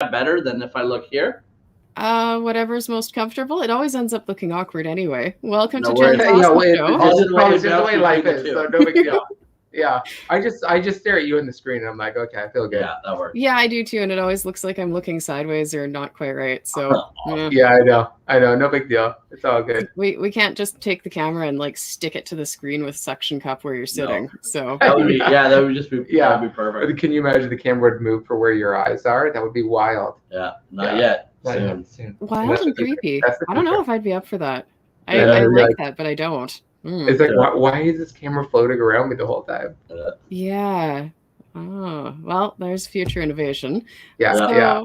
better than if I look here? Whatever's most comfortable. It always ends up looking awkward anyway. Welcome No to worries. Jen's awesome This show. is probably just the way life between is, the so two. no big deal. Yeah, I just stare at you in the screen and I'm like, okay, I feel good. Yeah, that works. Yeah, I do too, and it always looks like I'm looking sideways or not quite right. So Yeah, I know, no big deal. It's all good. we can't just take the camera and like stick it to the screen with suction cup where you're sitting. So That would be that would just be that would be perfect. Can you imagine the camera would move for where your eyes are? That would be wild. Yeah, not yet. Soon. Wild and creepy. I don't know if I'd be up for that. I like that, but I don't. It's like, why is this camera floating around me the whole time? Yeah. Oh, well, there's future innovation. Yeah.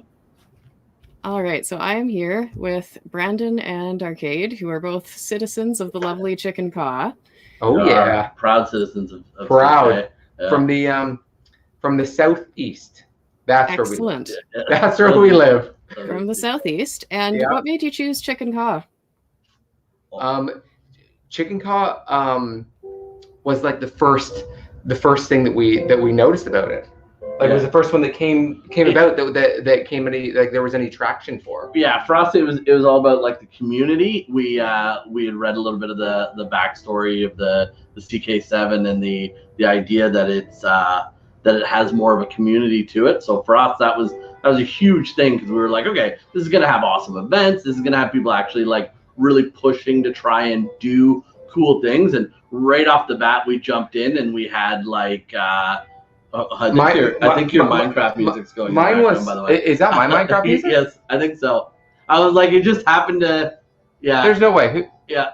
All right, so I am here with Brandon and Arcade, who are both citizens of the lovely Chicken Caw. Oh yeah, proud citizens of proud from the southeast. That's excellent. Where we live. That's where we live. From the southeast. And what made you choose Chicken Caw? Chicken Caw was like the first thing that we noticed about it. Like it was the first one that came about that came any like there was any traction for. Yeah, for us it was all about like the community. We had read a little bit of the backstory of the CK7 and the idea that that it has more of a community to it. So for us that was a huge thing because we were like, okay, this is gonna have awesome events. This is gonna have people actually like really pushing to try and do cool things. And right off the bat, we jumped in and we had like, I think your Minecraft music's going. Mine was, by the way. Is that my Minecraft music? Yes, I think so. I was like, it just happened to, There's no way.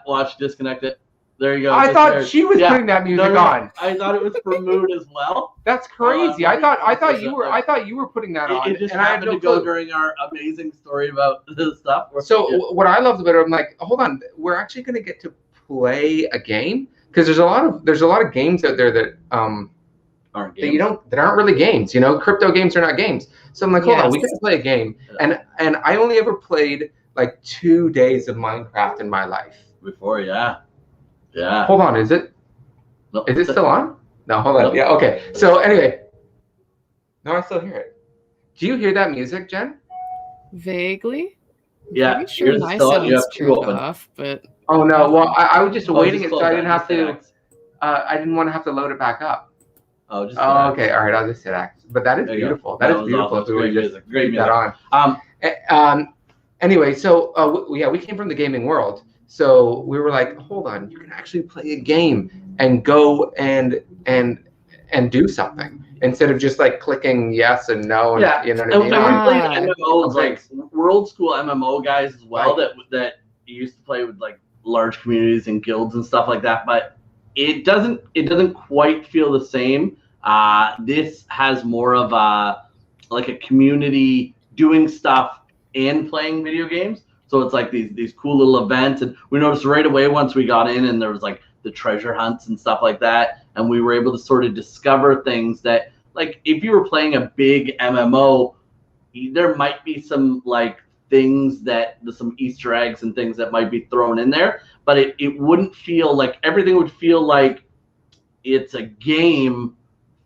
Watch, disconnect it. There you go. I thought she was putting that music on. I thought it was for Moon as well. That's crazy. I thought you were putting that on. It just happened to go during our amazing story about this stuff. So what I loved about it, I'm like, hold on, we're actually going to get to play a game because there's a lot of games out there that aren't games. That aren't really games. You know, crypto games are not games. So I'm like, hold on, we can play a game. And I only ever played like 2 days of Minecraft in my life. Before, yeah. Hold on, is it? No, is it still on? No, hold on. No. Yeah, okay. So anyway, no, I still hear it. Do you hear that music, Jen? Vaguely. Yeah. I'm sure my sound's turned off, but. Oh no! Well, I was just waiting it so I didn't have to. I didn't want to have to load it back up. Oh, just. Okay. All right. I'll just hit X. But that is beautiful. That is beautiful. Awesome. Great music. Great music. That on. Anyway, so we came from the gaming world. So we were like, hold on, you can actually play a game and go and do something instead of just like clicking yes and no. And, you know what I mean? We played MMOs, like we're old school MMO guys as well. Right. That used to play with like large communities and guilds and stuff like that. But it doesn't quite feel the same. This has more of like a community doing stuff and playing video games. So it's like these cool little events, and we noticed right away once we got in, and there was like the treasure hunts and stuff like that, and we were able to sort of discover things that, like, if you were playing a big MMO, there might be some like things some Easter eggs and things that might be thrown in there, but it wouldn't feel like everything would feel like it's a game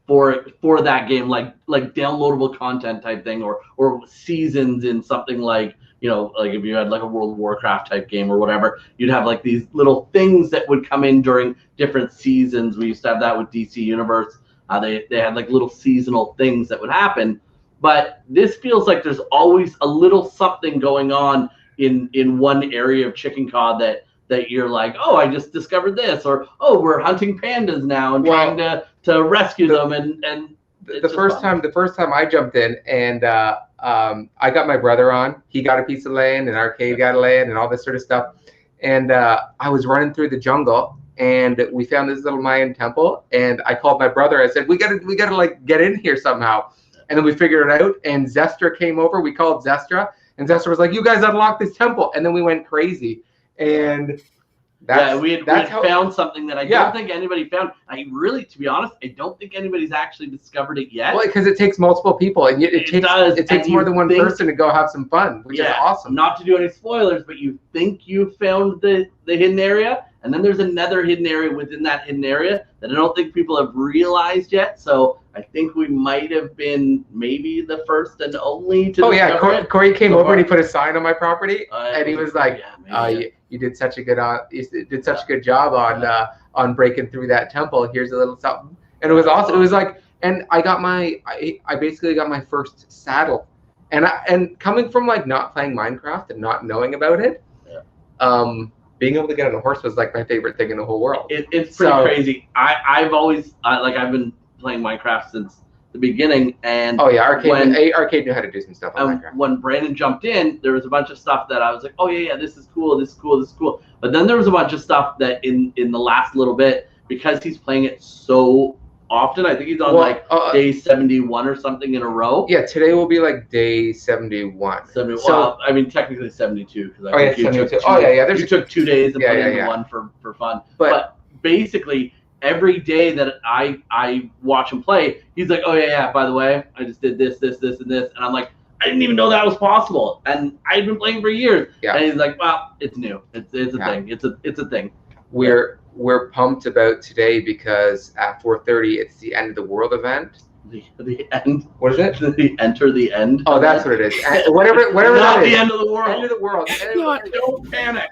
for that game, like downloadable content type thing, or seasons in something like. You know, like if you had like a World of Warcraft type game or whatever, you'd have like these little things that would come in during different seasons. We used to have that with DC Universe. They had like little seasonal things that would happen. But this feels like there's always a little something going on in one area of Chicken Caw that you're like, oh, I just discovered this, or oh, we're hunting pandas now and trying to rescue them. And the first time I jumped in and I got my brother on. He got a piece of land, and Arcade got a land, and all this sort of stuff. And I was running through the jungle, and we found this little Mayan temple. And I called my brother. I said, "We gotta like get in here somehow." And then we figured it out. And Zestra came over. We called Zestra, and Zestra was like, "You guys unlocked this temple." And then we went crazy. And we had found something that I don't think anybody found. To be honest, I don't think anybody's actually discovered it yet. Well, because it takes multiple people, and it takes more than one person to go have some fun, which is awesome. Not to do any spoilers, but you think you found the hidden area, And then there's another hidden area within that hidden area that I don't think people have realized yet. So I think we might have been maybe the first and only to discover it. Corey came over and he put a sign on my property, and he was like, you did such a good job on breaking through that temple. Here's a little something. And it was awesome. It was like, and I basically got my first saddle. And coming from like not playing Minecraft and not knowing about it, being able to get on a horse was like my favorite thing in the whole world. It's pretty crazy. I've been playing Minecraft since the beginning, and Arcade knew how to do some stuff on Minecraft. When Brandon jumped in, there was a bunch of stuff that I was like, oh yeah, this is cool, this is cool, this is cool. But then there was a bunch of stuff that in the last little bit, because he's playing it so often, I think he's on day 71 or something in a row. Yeah, today will be like day 71. So I mean, technically 72 because I think you took 2 days and put in one for fun. But basically, every day that I watch him play, he's like, oh yeah, by the way, I just did this, and this, and I'm like, I didn't even know that was possible, and I've been playing for years. Yeah. And he's like, well, it's new, it's a thing, it's a thing. We're pumped about today because at 4:30 it's the End of the World event. The end. What is it? The Enter the End. Oh, that's what it is. Whatever not that is. The end of the world. End of the world. Don't panic.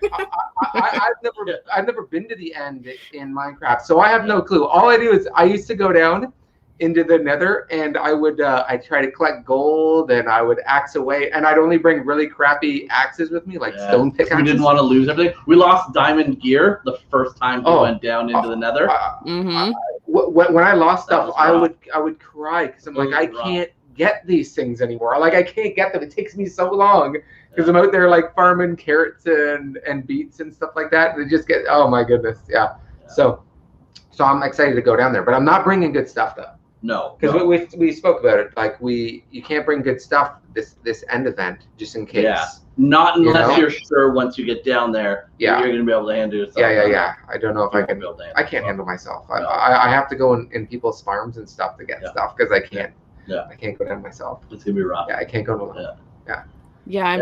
I've never been to the end in Minecraft, so I have no clue. All I do is I used to go down into the Nether, and I'd try to collect gold, and I would axe away, and I'd only bring really crappy axes with me, like stone pickaxes. We didn't want to lose everything. We lost diamond gear the first time we went down into the Nether. When I lost stuff, I would cry because I'm like, I can't get these things anymore. Like I can't get them. It takes me so long because I'm out there like farming carrots and beets and stuff like that. And they just get, oh my goodness, yeah. So I'm excited to go down there, but I'm not bringing good stuff though. No, because we spoke about it. Like you can't bring good stuff this end event just in case. Yeah, not unless you're sure once you get down there. Yeah, you're gonna be able to handle yourself. Yeah. I don't know if I can. I can't handle myself. No. I have to go in people's farms and stuff to get stuff because I can't. Yeah. I can't go down myself. It's gonna be rough. Yeah, I can't go alone. Yeah, I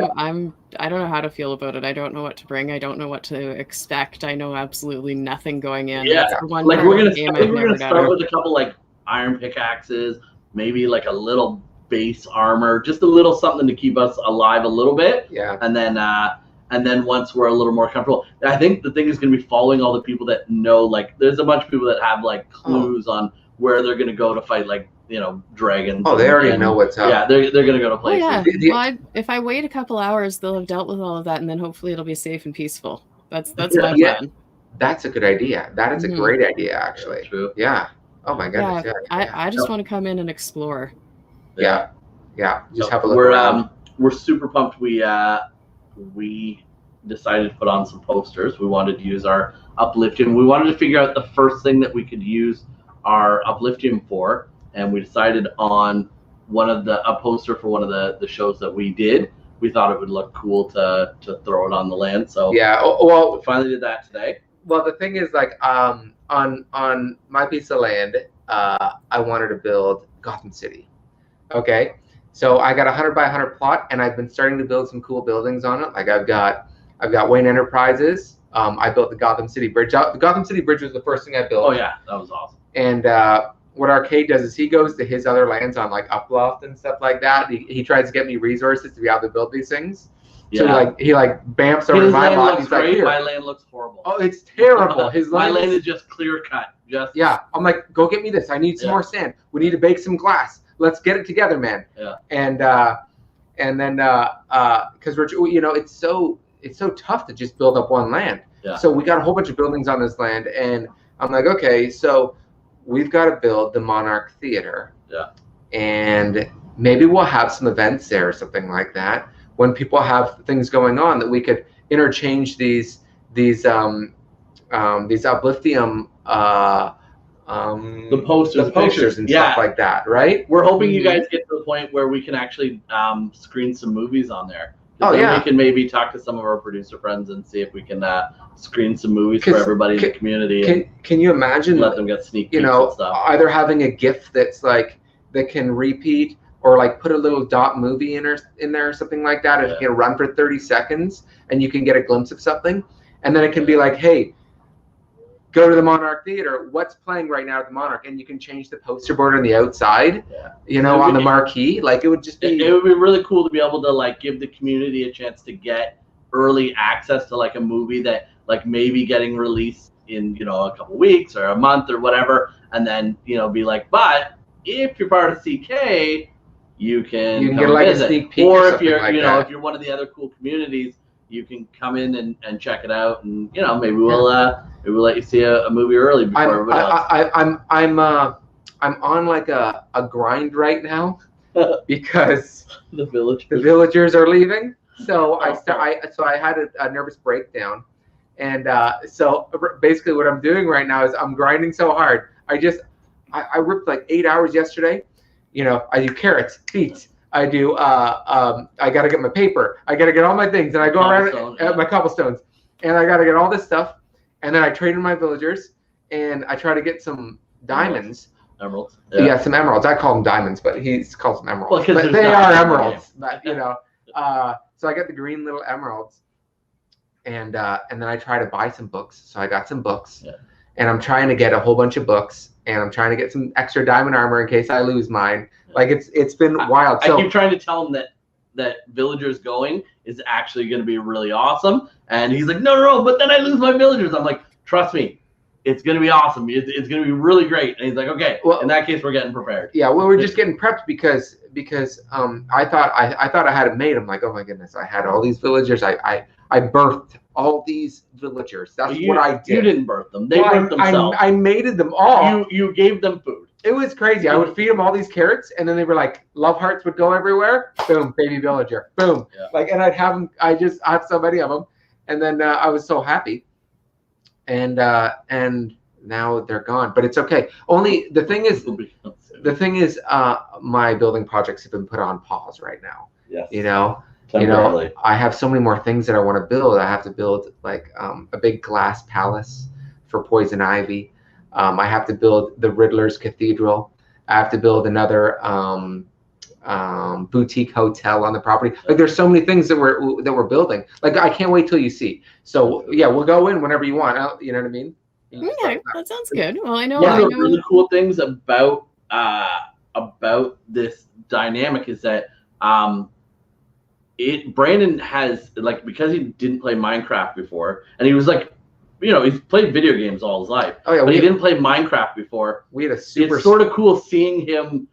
don't know how to feel about it. I don't know what to bring. I don't know what to expect. I know absolutely nothing going in. Yeah, like we're gonna start with a couple like iron pickaxes, maybe like a little base armor, just a little something to keep us alive a little bit. Yeah. And then once we're a little more comfortable, I think the thing is going to be following all the people that know. Like, there's a bunch of people that have like clues on where they're going to go to fight, like dragons. Oh, they already know what's up. Yeah, they're going to go to places. Oh, yeah. Well, if I wait a couple hours, they'll have dealt with all of that, and then hopefully it'll be safe and peaceful. That's my plan. That's a good idea. That is a great idea, actually. True. Yeah. Oh my goodness! Yeah, I just want to come in and explore. Yeah. Just have a look around. We're super pumped. We decided to put on some posters. We wanted to use our Upliftium. We wanted to figure out the first thing that we could use our Upliftium for, and we decided on a poster for one of the shows that we did. We thought it would look cool to throw it on the land. So yeah, well, we finally did that today. Well, the thing is, like, on my piece of land, I wanted to build Gotham City. Okay, so I got a 100 by 100 plot, and I've been starting to build some cool buildings on it. Like I've got Wayne Enterprises. I built the Gotham City Bridge. The Gotham City Bridge was the first thing I built. Oh yeah, that was awesome. And what Arcade does is he goes to his other lands on like Uplift and stuff like that. He tries to get me resources to be able to build these things. Yeah. So he bamps over my lot. He's like, my land looks horrible. Oh, it's terrible. My land is just clear cut. I'm like, go get me this. I need some more sand. We need to bake some glass. Let's get it together, man. Yeah. And then because we're it's so tough to just build up one land. Yeah. So we got a whole bunch of buildings on this land, and I'm like, okay, so we've got to build the Monarch Theater. Yeah. And maybe we'll have some events there or something like that. When people have things going on, that we could interchange these Upliftium the posters and stuff like that, right? We're hoping you guys get to the point where we can actually screen some movies on there. Oh yeah. We can maybe talk to some of our producer friends and see if we can screen some movies for everybody in the community. Can you imagine? Let them get sneak peeks and stuff. Either having a GIF that's like that can repeat, or like put a little dot movie in there or something like that. It can run for 30 seconds and you can get a glimpse of something. And then it can be like, hey, go to the Monarch Theater. What's playing right now at the Monarch? And you can change the poster board on the outside, you know, on the marquee. Like, it would just be... It would be really cool to be able to, like, give the community a chance to get early access to, like, a movie that, like, maybe getting released in, you know, a couple weeks or a month or whatever, and then, you know, be like, but if you're part of CK, you can get, like, a sneak peek or if you're, like you know, that. if you're one of the other cool communities, you can come in and check it out, and, you know, maybe we'll let you see a movie early before everybody else. I'm on like a grind right now because the villagers are leaving. So I had a nervous breakdown, and so basically what I'm doing right now is I'm grinding so hard. I ripped like 8 hours yesterday. You know, I do carrots, beets. I do. I got to get my paper. I got to get all my things, and I go around my cobblestones, and I got to get all this stuff, and then I trade in my villagers, and I try to get some diamonds. Emeralds. Yeah, some emeralds. I call them diamonds, but he calls them emeralds. Well, but they are emeralds. But, you know, so I got the green little emeralds, and then I try to buy some books. So I got some books, and I'm trying to get a whole bunch of books, and I'm trying to get some extra diamond armor in case I lose mine. Like, it's been wild. So I keep trying to tell him that villagers going is actually going to be really awesome, and he's like, no, but then I lose my villagers. I'm like, trust me, it's going to be awesome. It's going to be really great. And he's like, okay, well, in that case, we're getting prepared. Yeah, well, we're just getting prepped because I thought I had it made. I'm like, oh my goodness, I had all these villagers. I birthed all these villagers. That's what I did. You didn't birth them. They birthed themselves. I mated them all. You gave them food. It was crazy. I would feed them all these carrots, and then they were like, love hearts would go everywhere. Boom, baby villager. Boom. Yeah. Like, and I'd have them. I have so many of them, and then I was so happy. And now they're gone, but it's okay. Only the thing is, my building projects have been put on pause right now. Yes. You know, I have so many more things that I want to build. I have to build like a big glass palace for Poison Ivy. I have to build the Riddler's Cathedral. I have to build another boutique hotel on the property. Like, there's so many things that we're building. Like, I can't wait till you see. So yeah, we'll go in whenever you want. You know what I mean? Okay, that sounds good. Well, I know. One of the really cool things about this dynamic is that Brandon has, like, because he didn't play Minecraft before, and he was like, you know, he's played video games all his life. Oh yeah, but he didn't play Minecraft before. It's sort of cool seeing him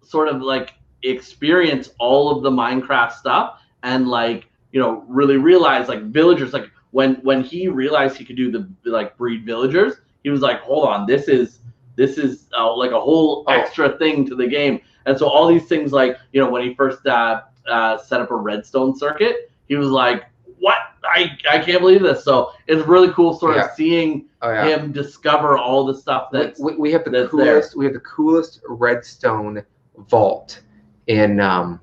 sort of like experience all of the Minecraft stuff and, like, you know, really realize, like, villagers, like when he realized he could do the, like, breed villagers, he was like, hold on, this is like a whole extra thing to the game. And so all these things, like, you know, when he first set up a redstone circuit, he was like, what? I can't believe this. So it's really cool sort of seeing him discover all the stuff that we have the coolest. We have the coolest redstone vault in my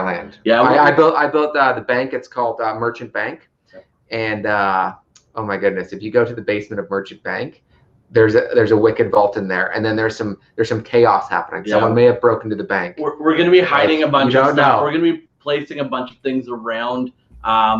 land. Yeah, I built the bank. It's called Merchant Bank, and oh my goodness, if you go to the basement of Merchant Bank, there's a wicked vault in there, and then there's some chaos happening. Yeah. Someone may have broken into the bank. We're going to be hiding a bunch of stuff. We're going to be placing a bunch of things around.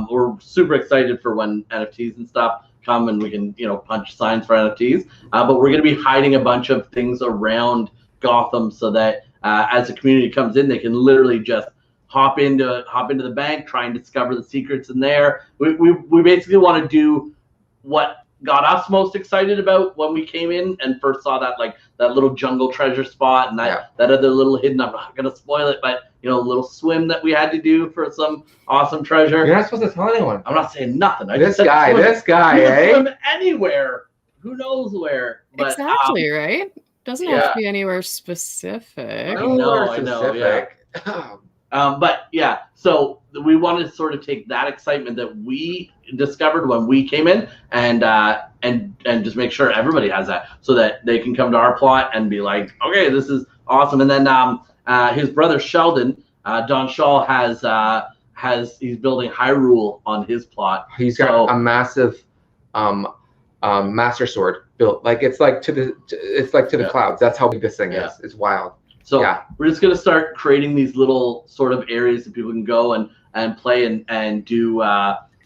We're super excited for when NFTs and stuff come and we can, you know, punch signs for NFTs. But we're going to be hiding a bunch of things around Gotham so that as the community comes in, they can literally just hop into the bank, try and discover the secrets in there. We basically want to do what got us most excited about when we came in and first saw that little jungle treasure spot and that other little hidden, I'm not gonna spoil it, but, you know, little swim that we had to do for some awesome treasure. You're not supposed to tell anyone. I'm not saying nothing. This guy, swim anywhere. Who knows where? But, exactly, right? Doesn't have to be anywhere specific. I know. Yeah. But yeah, so we wanted to sort of take that excitement that we discovered when we came in and just make sure everybody has that so that they can come to our plot and be like, okay, this is awesome. And then his brother Sheldon, Don Shaw, he's building Hyrule on his plot. He's got a massive master sword built. Like, it's like to the clouds. That's how big this thing is. It's wild. So we're just going to start creating these little sort of areas that people can go and play and do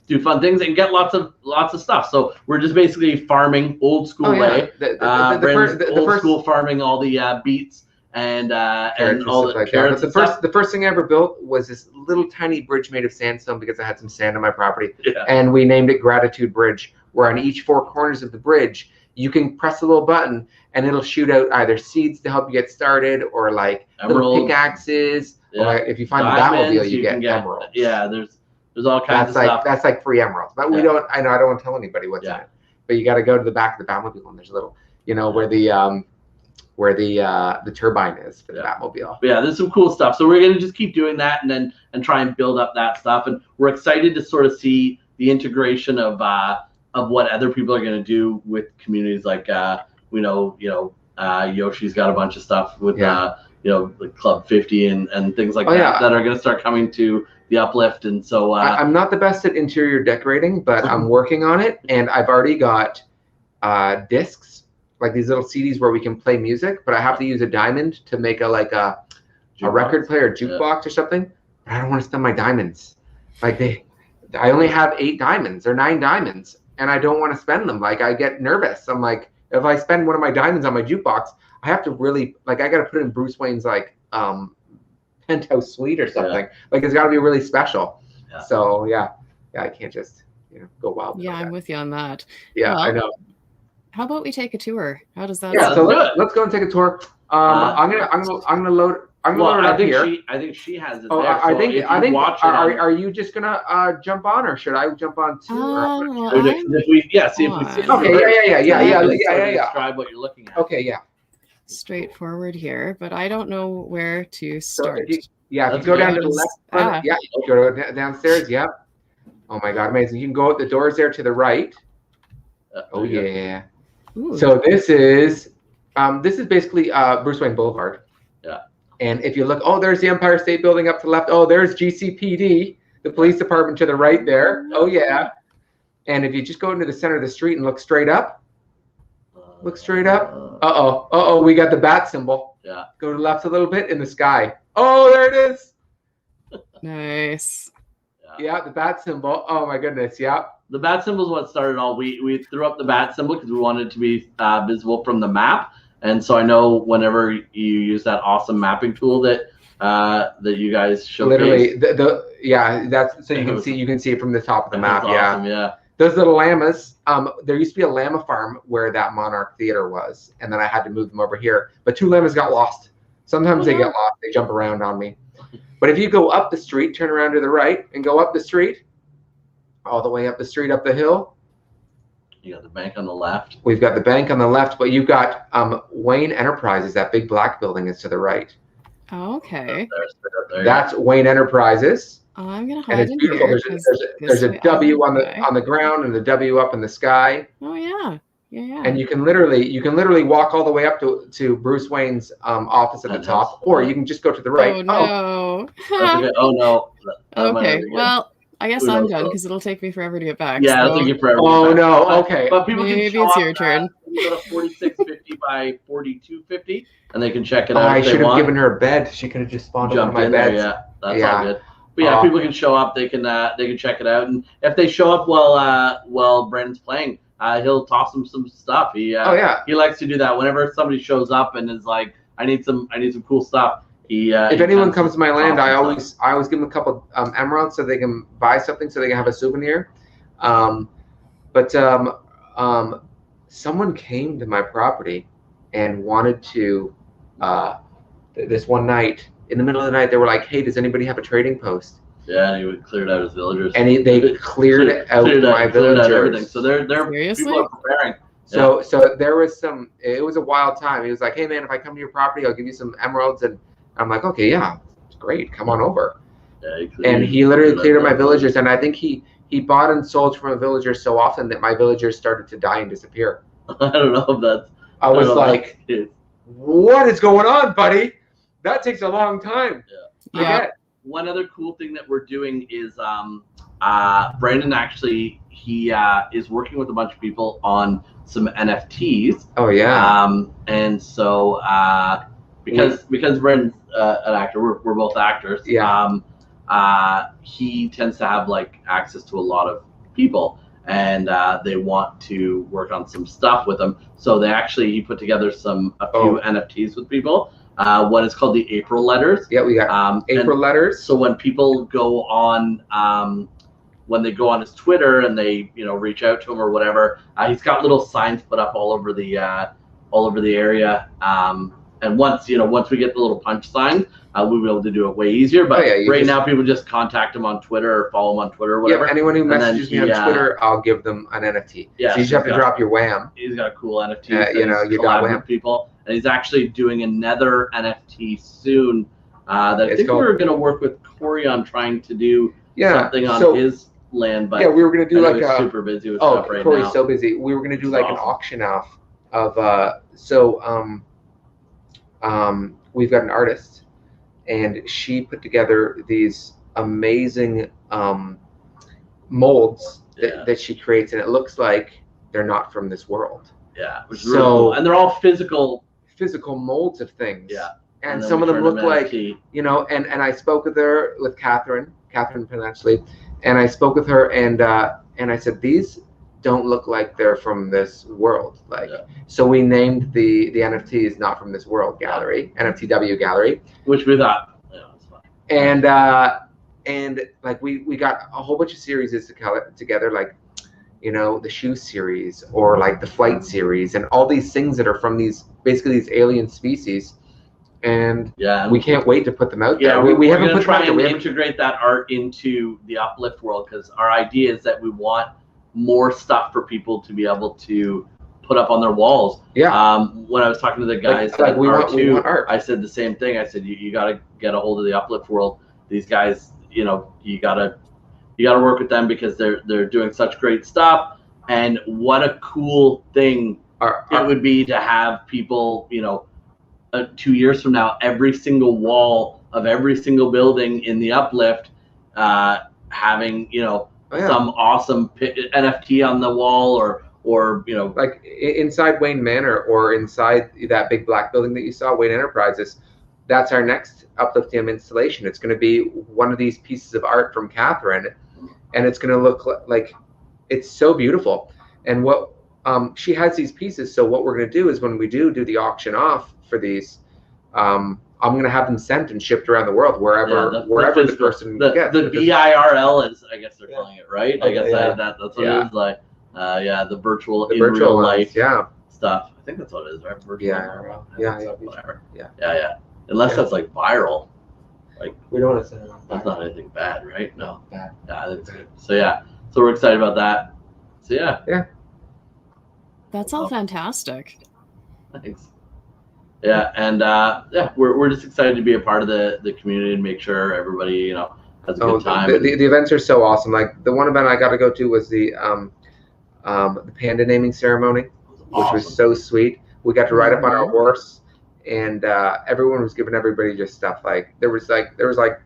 do fun things and get lots of stuff. So we're just basically farming old school way. The old school farming all the beets and all the like carrots. The first thing I ever built was this little tiny bridge made of sandstone because I had some sand on my property, and we named it Gratitude Bridge. Where on each 4 corners of the bridge, you can press a little button and it'll shoot out either seeds to help you get started, or like little pickaxes. Or like if you find the Batmobile, you get emeralds. Yeah, there's all kinds of stuff. That's like free emeralds. But we don't. I don't want to tell anybody what's in it. But you got to go to the back of the Batmobile, and there's a little, where the turbine is for the Batmobile. Yeah, there's some cool stuff. So we're gonna just keep doing that, and try and build up that stuff. And we're excited to sort of see the integration of what other people are gonna do with communities. Like Yoshi's got a bunch of stuff with like Club 50 and things like that are gonna start coming to the Uplift. And so I'm not the best at interior decorating, but I'm working on it, and I've already got discs, like these little CDs where we can play music, but I have to use a diamond to make a record player, jukebox or something. But I don't want to spend my diamonds. I only have 8 diamonds or 9 diamonds, and I don't want to spend them. Like, I get nervous. I'm like, if I spend one of my diamonds on my jukebox, I have to really, I got to put it in Bruce Wayne's penthouse suite or something. Like, it's got to be really special. Yeah. So I can't just go wild. Yeah, I'm with you on that. Yeah, I know. How about we take a tour? How does that? Yeah, so let's go and take a tour. I'm gonna load. I'm gonna load it up here. I think she has it. Oh, there, I think. Are you just gonna jump on, or should I jump on too? See if we see. Okay. Yeah. Describe what you're looking at. Okay. Yeah. Straightforward here, but I don't know where to start. If you go down to the left. Yeah. You go downstairs. Yeah. Oh my God, amazing! You can go out the doors there to the right. Oh yeah. Ooh. So this is basically Bruce Wayne Boulevard. Yeah. And if you look, there's the Empire State Building up to the left. Oh, there's GCPD, the police department to the right there. Oh yeah. And if you just go into the center of the street and look straight up. We got the bat symbol. Yeah. Go to the left a little bit in the sky. Oh, there it is. Nice. Yeah, the bat symbol. Oh my goodness. Yeah. The bat symbol is what started all. We threw up the bat symbol because we wanted it to be visible from the map. And so I know whenever you use that awesome mapping tool that you guys showcased. Literally, that's so you can see it from the top of the map. Awesome, yeah. Those little llamas. There used to be a llama farm where that Monarch Theater was, and then I had to move them over here. But 2 llamas got lost. Sometimes they get lost. They jump around on me. But if you go up the street, turn around to the right, and go up the street. All the way up the street, up the hill. You got the bank on the left. We've got the bank on the left, but you've got Wayne Enterprises. That big black building is to the right. Oh, okay. That's Wayne Enterprises. I'm gonna hide in here. There's a W on the ground and the W up in the sky. Oh yeah. And you can literally walk all the way up to Bruce Wayne's office at the top, or you can just go to the right. Oh no. Oh no. Okay. Well. I guess I'm done because it'll take me forever to get back. Yeah, it'll take you forever. Oh no, okay. But people maybe can it's your turn. You go to 4650 by 4250, and they can check it out. I should have given her a bed. She could have just spawned on my bed. Yeah, that's all good. But people can show up. They can check it out, and if they show up while Brandon's playing, he'll toss them some stuff. He likes to do that whenever somebody shows up and is like, I need some cool stuff. If anyone comes to my land, I always give them a couple emeralds so they can buy something, so they can have a souvenir. But someone came to my property and wanted to. This one night, in the middle of the night, they were like, "Hey, does anybody have a trading post?" Yeah, and he would cleared out his villagers. And they cleared out my villagers. Everything. So they're Seriously? people are preparing. So there was it was a wild time. He was like, "Hey man, if I come to your property, I'll give you some emeralds." And I'm like, "Okay, yeah, it's great. Come on over." Yeah, he literally cleared out my villagers, and I think he bought and sold from a villager so often that my villagers started to die and disappear. I don't know if that's. I was like, "What is going on, buddy? That takes a long time." Yeah. One other cool thing that we're doing is Brandon actually he is working with a bunch of people on some NFTs. Oh yeah. And so because Brandon's an actor, we're both actors. Yeah. He tends to have like access to a lot of people, and they want to work on some stuff with them. So he put together a few NFTs with people. What is called the April letters. Yeah, we got April letters. So when people go on, when they go on his Twitter and they reach out to him or whatever, he's got little signs put up all over the area. And once we get the little punch signs, we'll be able to do it way easier. But now people just contact him on Twitter or follow him on Twitter or whatever. Yeah, anyone who messages me on Twitter, I'll give them an NFT. Yeah, so you just have to drop your wham. He's got a cool NFT. You got wham. People, and he's actually doing another NFT soon. That I think we were going to work with Corey on trying to do something on his land. But we were going to do like a super busy with stuff right Corey's now. So busy. We were going to do like an auction off of we've got an artist, and she put together these amazing molds that she creates, and it looks like they're not from this world. Yeah, which is really cool. And they're all physical molds of things. Yeah, and some of them look like and I spoke with Catherine potentially, and I spoke with her, and I said, these don't look like they're from this world. So we named the NFTs Not From This World Gallery, NFTW Gallery, which we thought it's fun. And like we got a whole bunch of series together, like the shoe series or like the flight series, and all these things that are from these alien species. And we can't wait to put them out there. We haven't put try and integrate that art into the Uplift world, because our idea is that we want more stuff for people to be able to put up on their walls. When I was talking to the guys at we want art. I said the same thing. I said you got to get a hold of the Uplift world. These guys, you got to work with them, because they're doing such great stuff. And what a cool thing it would be to have people, 2 years from now, every single wall of every single building in the Uplift having some awesome NFT on the wall, or like inside Wayne Manor or inside that big black building that you saw, Wayne Enterprises. That's our next Uplift installation. It's going to be one of these pieces of art from Catherine, and it's going to look like it's so beautiful. And what she has these pieces. So what we're going to do is when we do the auction off for these, I'm going to have them sent and shipped around the world, wherever the person gets. The BIRL is, I guess they're calling it, right? I guess that's what it is like. The virtual life stuff. I think that's what it is, right? Virtual whatever. Yeah. Unless that's like viral. Like, we don't want to say that's not anything bad, right? No. Bad. Yeah, that's good. So we're excited about that. So yeah. That's all fantastic. Thanks. Yeah, and we're just excited to be a part of the community and make sure everybody has a good time. The events are so awesome. Like the one event I got to go to was the panda naming ceremony, which was so sweet. We got to ride up on our horse, and everyone was giving everybody just stuff. Like there was like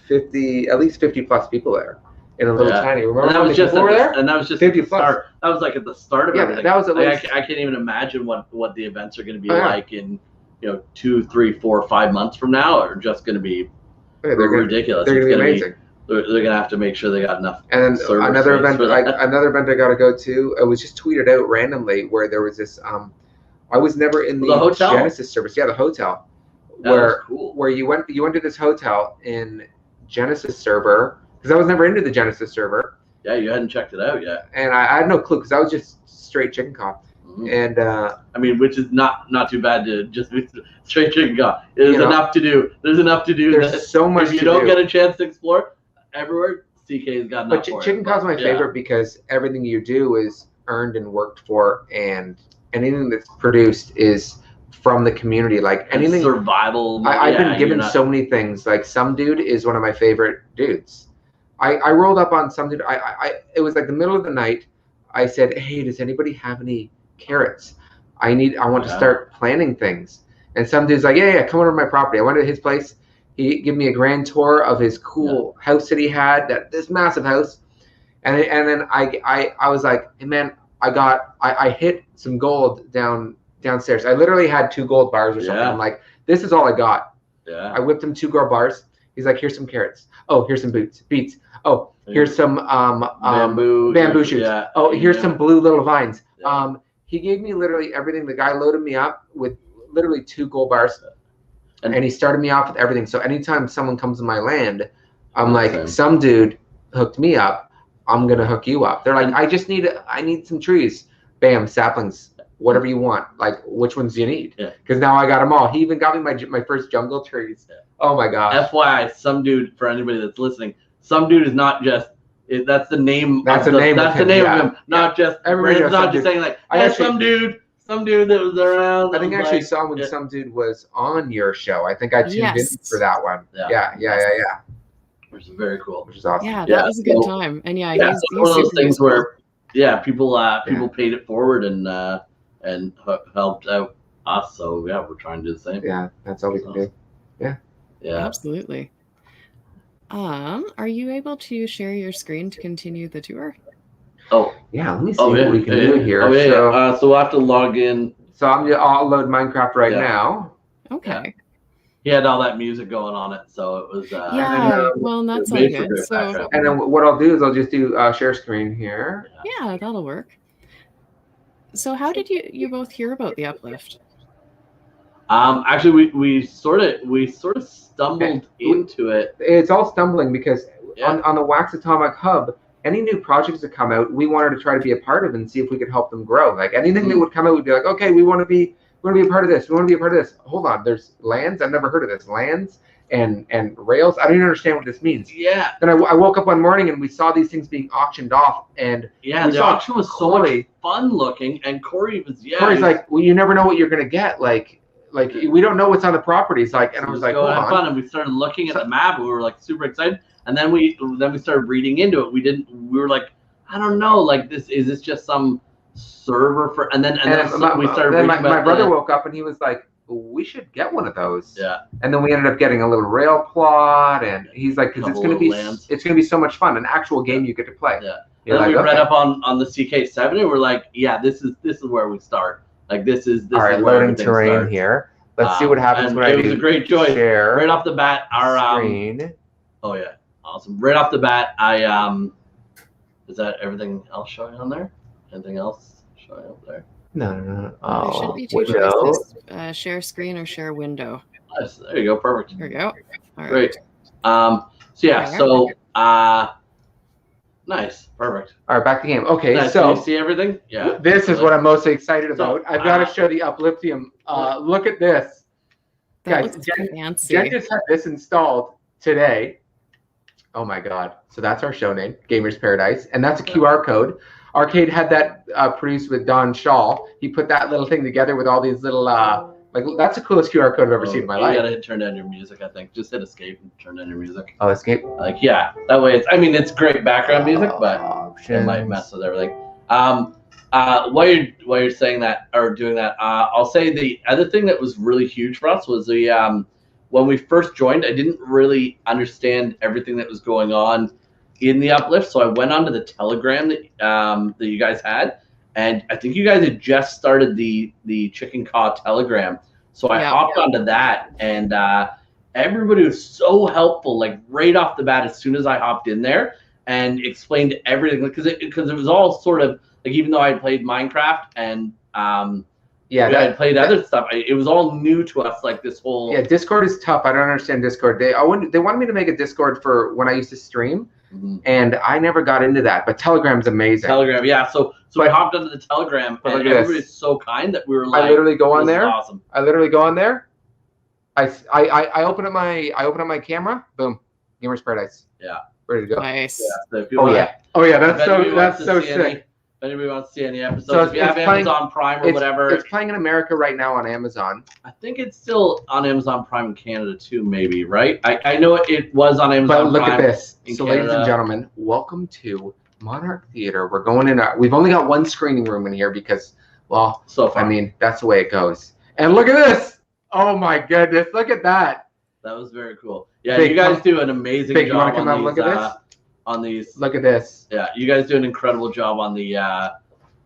50, at least 50 plus people there in a little tiny. Remember? And that was just and that was just 50 at the start. That was like at the start of everything. That was I can't even imagine what the events are going to be like in 2, 3, 4, 5 months from now. Are just going to be ridiculous. They're going to be amazing. They're going to have to make sure they got enough. And then another event I got to go to. It was just tweeted out randomly where there was this. I was never in the hotel? Genesis service. Yeah, the hotel. Where you went to this hotel in Genesis server, because I was never into the Genesis server. Yeah, you hadn't checked it out yet. And I had no clue, because I was just straight chicken cop. Mm-hmm. And I mean, which is not too bad to just be straight chicken cop. There's enough to do. There's enough to do. There's so much. If you don't get a chance to explore everywhere, CK's got enough. But chicken cop's my favorite, because everything you do is earned and worked for, and anything that's produced is from the community. Like anything survival. I've been given so many things. Like some dude is one of my favorite dudes. I rolled up on some dude. It was like the middle of the night. I said, "Hey, does anybody have any carrots? I want to start planting things." And some dude's like, "Yeah, come over to my property." I went to his place. He gave me a grand tour of his cool house that he had, this massive house. And then I was like, "Hey man, I hit some gold downstairs. I literally had 2 gold bars or something. I'm like, this is all I got." Yeah. I whipped him 2 gold bars. He's like, here's some carrots. Oh, here's some beets. Oh, here's some bamboo shoots. Yeah. Oh, here's some blue little vines. Yeah. He gave me literally everything. The guy loaded me up with literally 2 gold bars, and he started me off with everything. So anytime someone comes to my land, I'm like, some dude hooked me up. I'm gonna hook you up. They're like, I need some trees. Bam, saplings. Whatever you want, like which ones do you need? Because now I got them all. He even got me my first jungle trees. Oh my gosh. FYI, some dude, for anybody that's listening, some dude is not just, that's the name. That's the name of him. Not just, everybody's not just saying like, some dude that was around. I think I actually saw when some dude was on your show. I think I tuned in for that one. Yeah. Which is very cool. Which is awesome. Yeah, that was a good time. And he's one of those things where, people paid it forward and helped out us. So we're trying to do the same. Yeah, that's all we can do. Yeah. Absolutely. Are you able to share your screen to continue the tour? Oh yeah, let me see what we can do here. So we'll have to log in. So I'll load Minecraft right now. Okay. He had all that music going on it, so it was. Well, that's all good. So, and then what I'll do is I'll just do share screen here. Yeah, that'll work. So how did you both hear about the Uplift? Actually, we sort of stumbled into it. It's all stumbling because on the Wax Atomic Hub, any new projects that come out, we wanted to try to be a part of and see if we could help them grow. Like anything that would come out, we'd be like, okay, we want to be a part of this. We want to be a part of this. Hold on, there's lands. I've never heard of this. Lands and rails. I don't even understand what this means. Yeah. Then I woke up one morning and we saw these things being auctioned off, and the auction was so much fun looking. And Corey's like, well, you never know what you're gonna get. Like we don't know what's on the properties. Like, and I was like, hold on. Fun, and we started looking at the map. And we were like super excited, and then we started reading into it. We were like, I don't know, like is this just some server for? And then we started. Then my brother woke up and he was like, we should get one of those. Yeah. And then we ended up getting a little rail plot, and he's like, because it's gonna be so much fun, an actual game you get to play. Yeah. And then we read up on the CK7, and we're like, yeah, this is where we start. Like this is all right. Learning terrain starts. Here. Let's see what happens when I do. It was a great choice. Share right off the bat, our screen. Oh yeah, awesome. Right off the bat, is that everything else showing on there? Anything else showing up there? No. There should be 2 choices: share screen or share window. Nice. There you go. Perfect. There we go. All right. Great. Nice. Perfect. All right, back to the game. Okay, nice. so can you see everything? Yeah. This is what I'm mostly excited about. I've got to show the Upliftium. Look at this. Guys, Jen just had this installed today. Oh my God. So that's our show name, Gamers Paradise. And that's a QR code. Arcade had that produced with Don Shaw. He put that little thing together with all these little, that's the coolest QR code I've ever seen in my life. You gotta turn down your music, I think. Just hit escape and turn down your music. Oh, escape? That way it's great background music, but it might mess with everything. While you're saying that or doing that, I'll say the other thing that was really huge for us was the when we first joined, I didn't really understand everything that was going on in the Uplift, so I went onto the Telegram that you guys had, and I think you guys had just started the Chicken Caw Telegram, so I hopped onto that, and everybody was so helpful, like right off the bat as soon as I hopped in there and explained everything, because it was all sort of like, even though I had played Minecraft and I played other stuff, it was all new to us, like this whole Discord is tough. I don't understand Discord. They wanted me to make a Discord for when I used to stream, and I never got into that, but Telegram's amazing. Telegram, so I hopped onto the Telegram, and everybody's so kind that we were like, I literally go on there. Awesome. I literally go on there. I open up my camera. Boom, Gamers Paradise. Yeah, ready to go. Nice. Yeah, so that's so sick. If anybody wants to see any episodes, if you have Amazon Prime or whatever. It's playing in America right now on Amazon. I think it's still on Amazon Prime in Canada too, maybe, right? I know it was on Amazon Prime. But look at this. Canada. So, ladies and gentlemen, welcome to Monarch Theater. We're going in. We've only got one screening room in here because, well, I mean, that's the way it goes. And look at this. Oh my goodness. Look at that. That was very cool. Yeah, you guys do an amazing job. You want to come out and look at this? On these, look at this. Yeah, you guys do an incredible job on the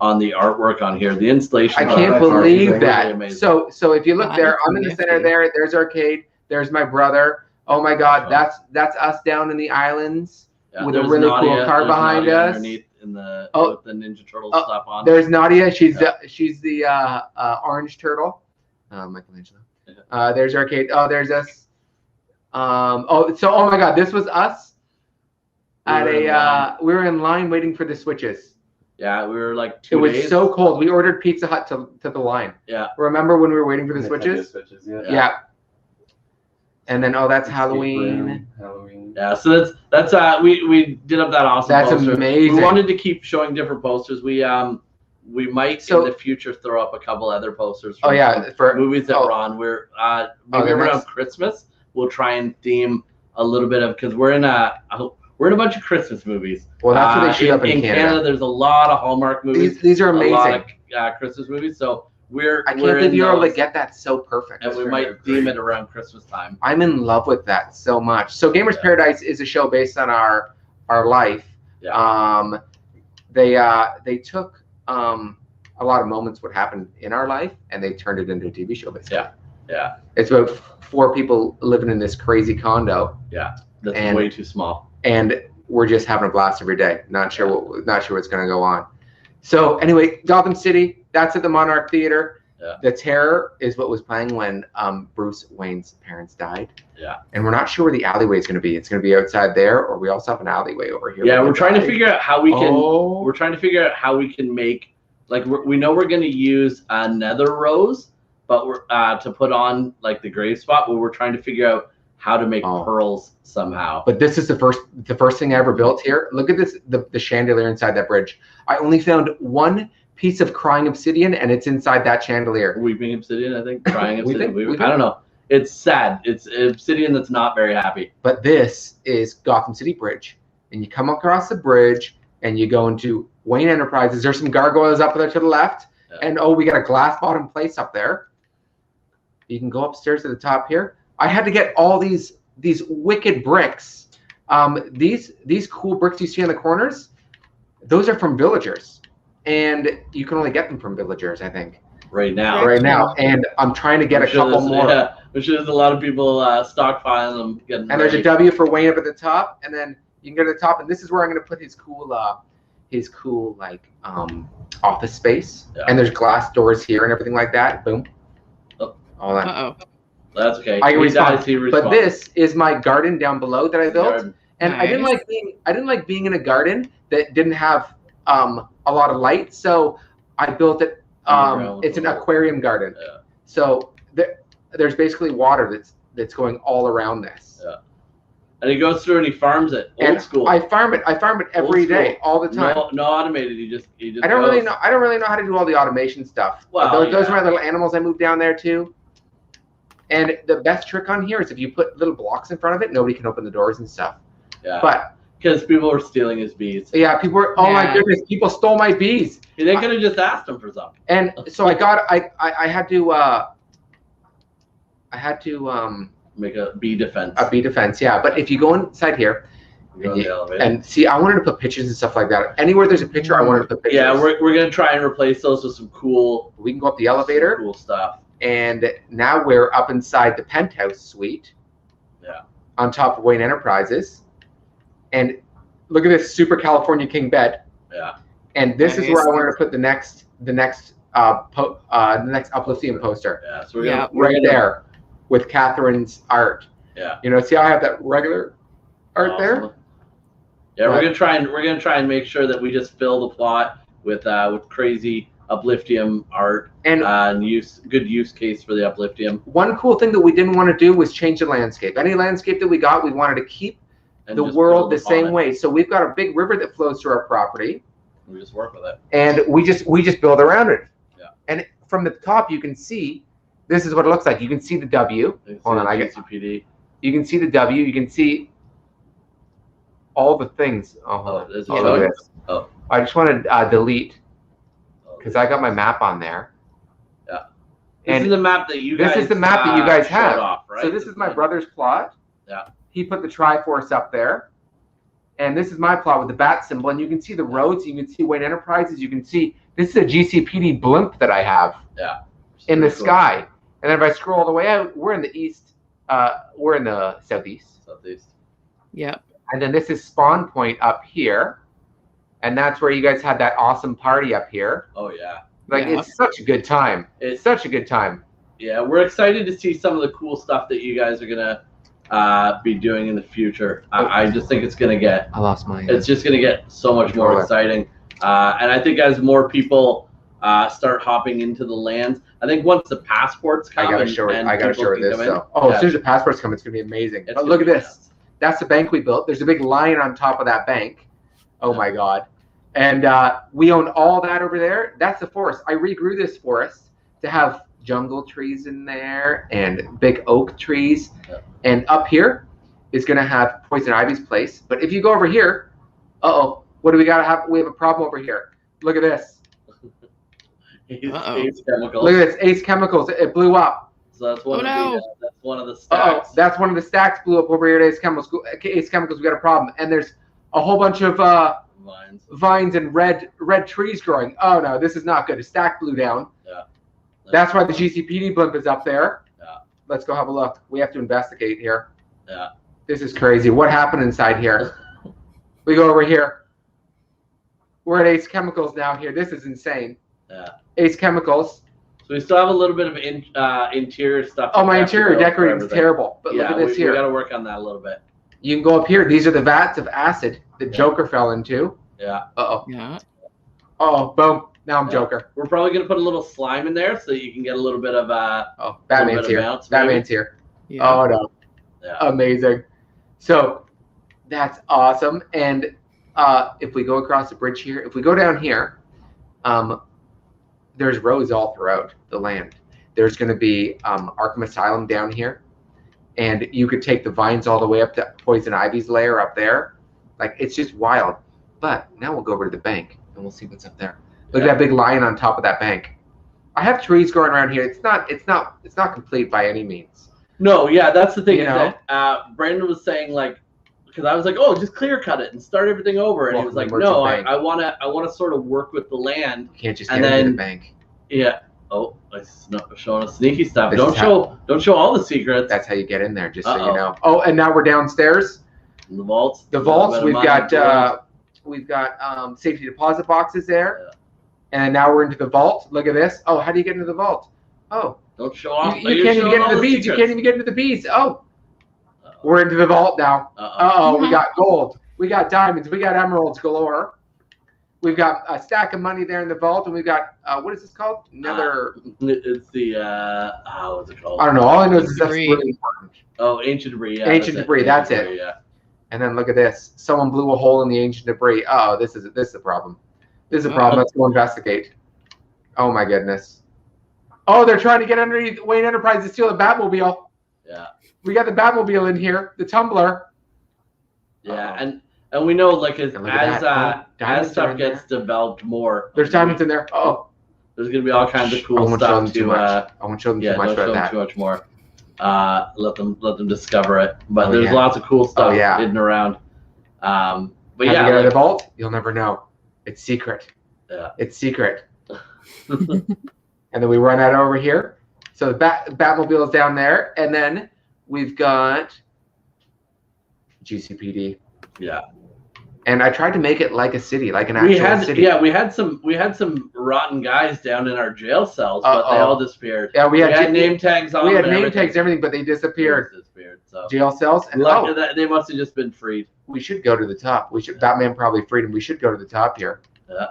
artwork on here. The installation. I can't believe that. Really so if you look there, I'm in the center there. There's Arcade. There's my brother. Oh my God, that's us down in the islands with a really Nadia, cool car behind Nadia us. Underneath in the with the Ninja Turtle stuff on. There's Nadia. She's the orange turtle. Michelangelo. There's Arcade. Oh, there's us. Oh my God, this was us at we were in line waiting for the switches. Yeah, we were like 2 days. It was so cold. We ordered Pizza Hut to the line. Yeah. Remember when we were waiting for the switches? Yeah. And then that's Halloween. Yeah, so that's we did up that awesome That's poster. amazing. We wanted to keep showing different posters. We might in the future throw up a couple other posters from for movies that we're on. We're maybe around Christmas we'll try and theme a little bit of, because we're in a bunch of Christmas movies. Well, that's what they shoot up in Canada. There's a lot of Hallmark movies. These are amazing. A lot of Christmas movies. So I can't believe you're able to get that so perfect. And we might theme it around Christmas time. I'm in love with that so much. So Gamers Paradise is a show based on our life. Yeah. They took a lot of moments what happened in our life and they turned it into a TV show basically. Yeah. It's about 4 people living in this crazy condo. Yeah. That's way too small. And we're just having a blast every day. Not sure what's going to go on. So anyway, Gotham City, that's at the Monarch Theater. Yeah. The Terror is what was playing when Bruce Wayne's parents died. Yeah. And we're not sure where the alleyway is going to be. It's going to be outside there, or we also have an alleyway over here. Yeah, we're trying to figure out how we can. We're trying to figure out how we can make, like, we know we're going to use another rose, but we're to put on like the grave spot. But we're trying to figure out how to make pearls somehow. But this is the first thing I ever built here. Look at this, the chandelier inside that bridge. I only found one piece of crying obsidian, and it's inside that chandelier. Weeping obsidian, I think. Crying obsidian. I don't know. It's sad. It's obsidian that's not very happy. But this is Gotham City Bridge, and you come across the bridge, and you go into Wayne Enterprises. There's some gargoyles up there to the left, and we got a glass bottom place up there. You can go upstairs to the top here. I had to get all these wicked bricks. These cool bricks you see on the corners, those are from villagers, and you can only get them from villagers, I think. Right now. And I'm trying to get a couple more. Yeah, I'm sure there's a lot of people stockpiling them. And there's a W for Wayne up at the top, and then you can go to the top, and this is where I'm going to put his cool like office space. Yeah. And there's glass doors here and everything like that. Boom. All that. That's okay. I respond. But this is my garden down below that I built, and nice. I didn't like being in a garden that didn't have a lot of light, so I built it. It's an aquarium garden. Yeah. So there's basically water that's going all around this. Yeah. And he goes through and he farms it old school. I farm it every day, all the time. No automated. You just. I don't really know how to do all the automation stuff. Well, those are my little animals I moved down there too. And the best trick on here is if you put little blocks in front of it, nobody can open the doors and stuff. Yeah. But because people were stealing his bees. Yeah, people were. Oh my goodness, people stole my bees. They could have just asked him for some. And so I had to make a bee defense. A bee defense, yeah. But if you go inside here, and see, I wanted to put pictures and stuff like that. Anywhere there's a picture, I wanted to put pictures. Yeah, we're gonna try and replace those with some cool. We can go up the elevator. Cool stuff. And now we're up inside the penthouse suite. Yeah. On top of Wayne Enterprises. And look at this super California king bed. Yeah. And this is where I wanted to put the next Upliftium poster. Yeah. So we're gonna there with Catherine's art. Yeah. You know, see how I have that regular art there? Yeah, we're gonna try and make sure that we just fill the plot with crazy Upliftium art and good use case for the Upliftium. One cool thing that we didn't want to do was change the landscape. Any landscape that we got, we wanted to keep the world the same way. So we've got a big river that flows through our property. We just work with it. And we just build around it. Yeah. And from the top you can see, this is what it looks like. You can see the W. Hold on, you can see the W. You can see all the things. I just want to delete. Because I got my map on there. Yeah. This is the map that you guys. This is the map that you guys have. Off, right? So this is my brother's plot. Yeah. He put the Triforce up there, and this is my plot with the bat symbol. And you can see the roads. You can see Wayne Enterprises. You can see this is a GCPD blimp that I have. Yeah. In the sky, and then if I scroll all the way out, we're in the east we're in the southeast. Southeast. Yep. And then this is spawn point up here. And that's where you guys had that awesome party up here. Oh, yeah. Like, Yeah. it's such a good time. It's such a good time. Yeah, we're excited to see some of the cool stuff that you guys are going to be doing in the future. I just think it's going to get... I lost my... It's just going to get so much more exciting. And I think as more people start hopping into the lands, I think once the passports come... I got to show this. So. Yeah. As soon as the passports come, it's going to be amazing. Oh, look at this. That's the bank we built. There's a big lion on top of that bank. Oh, my God. And we own all that over there. That's the forest. I regrew this forest to have jungle trees in there and big oak trees. Yeah. And up here is going to have poison ivy's place. But if you go over here, what do we got to have? We have a problem over here. Look at this. Ace Chemicals. Look at this. Ace Chemicals. It blew up. So that's one, that's one of the stacks. That's one of the stacks blew up over here at Ace Chemicals. Ace Chemicals, we got a problem. And there's a whole bunch of vines and red trees growing. Oh no, this is not good. A stack blew down. Yeah. That's why the GCPD blimp is up there. Yeah. Let's go have a look. We have to investigate here. Yeah. This is crazy. What happened inside here? We go over here. We're at Ace Chemicals now here. This is insane. Yeah. Ace Chemicals. So we still have a little bit of interior stuff. Oh, my interior decorating is terrible. But look at this here. We got to work on that a little bit. You can go up here. These are the vats of acid the Joker fell into. Yeah. Yeah. Oh, boom. Now I'm Joker. We're probably going to put a little slime in there so that you can get a little bit of Batman's here. Batman's here. Yeah. Oh, no. Yeah. Amazing. So that's awesome. And if we go across the bridge here, if we go down here, there's roads all throughout the land. There's going to be Arkham Asylum down here. And you could take the vines all the way up to Poison Ivy's lair up there. Like, it's just wild. But now we'll go over to the bank and we'll see what's up there. Look at that big lion on top of that bank. I have trees growing around here. It's not complete by any means. No, yeah, that's the thing. You know? Brandon was saying, like, because I was like, oh, just clear cut it and start everything over, and he was like, no, I wanna sort of work with the land. You can't just get into the bank. Yeah. Oh, showing us sneaky stuff. Don't show all the secrets. That's how you get in there, just so you know. Oh, and now we're downstairs. The vaults. The vaults. We've got safety deposit boxes there. Yeah. And now we're into the vault. Look at this. Oh, how do you get into the vault? Oh. Don't show off. You can't even get into the bees. You can't even get into the bees. Oh. We're into the vault now. We got gold. We got diamonds. We got emeralds galore. We've got a stack of money there in the vault, and we've got what is this called? Another. It's the what's it called? I don't know. All I know is that's really important. Oh, ancient debris. Yeah, ancient debris. That's it. Yeah. And then look at this. Someone blew a hole in the ancient debris. Oh, this is a problem. This is a problem. Let's go investigate. Oh my goodness. Oh, they're trying to get underneath Wayne Enterprise to steal the Batmobile. Yeah. We got the Batmobile in here. The tumbler. Yeah, and we know, like, as stuff gets developed more, there's diamonds in there. There's gonna be all kinds of cool stuff to. I won't show them too much about that. Too much more. Let them discover it. But there's lots of cool stuff hidden around. But you get out of the vault, you'll never know. It's secret. Yeah. It's secret. And then we run out over here. So the Batmobile is down there, and then we've got GCPD. Yeah. And I tried to make it like a city, like an actual city. Yeah, we had some rotten guys down in our jail cells, but they all disappeared. Yeah, we had name tags on. We had name tags, everything, but they disappeared. So. Jail cells, and they must have just been freed. We should go to the top. Batman probably freed him. We should go to the top here. Yeah.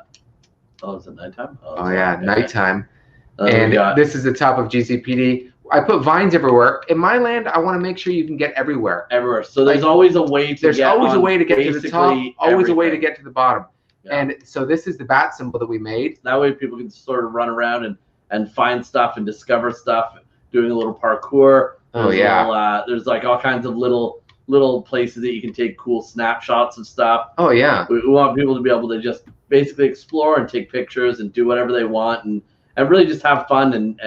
Oh, is it nighttime? Nighttime. And this is the top of GCPD. I put vines everywhere. In my land, I want to make sure you can get everywhere. Everywhere. So there's always a way to get a way to get to the top, always a way to get to the bottom. Yeah. And so this is the bat symbol that we made. That way people can sort of run around and find stuff and discover stuff, doing a little parkour. There's like all kinds of little places that you can take cool snapshots of stuff. Oh, yeah. We want people to be able to just basically explore and take pictures and do whatever they want and really just have fun and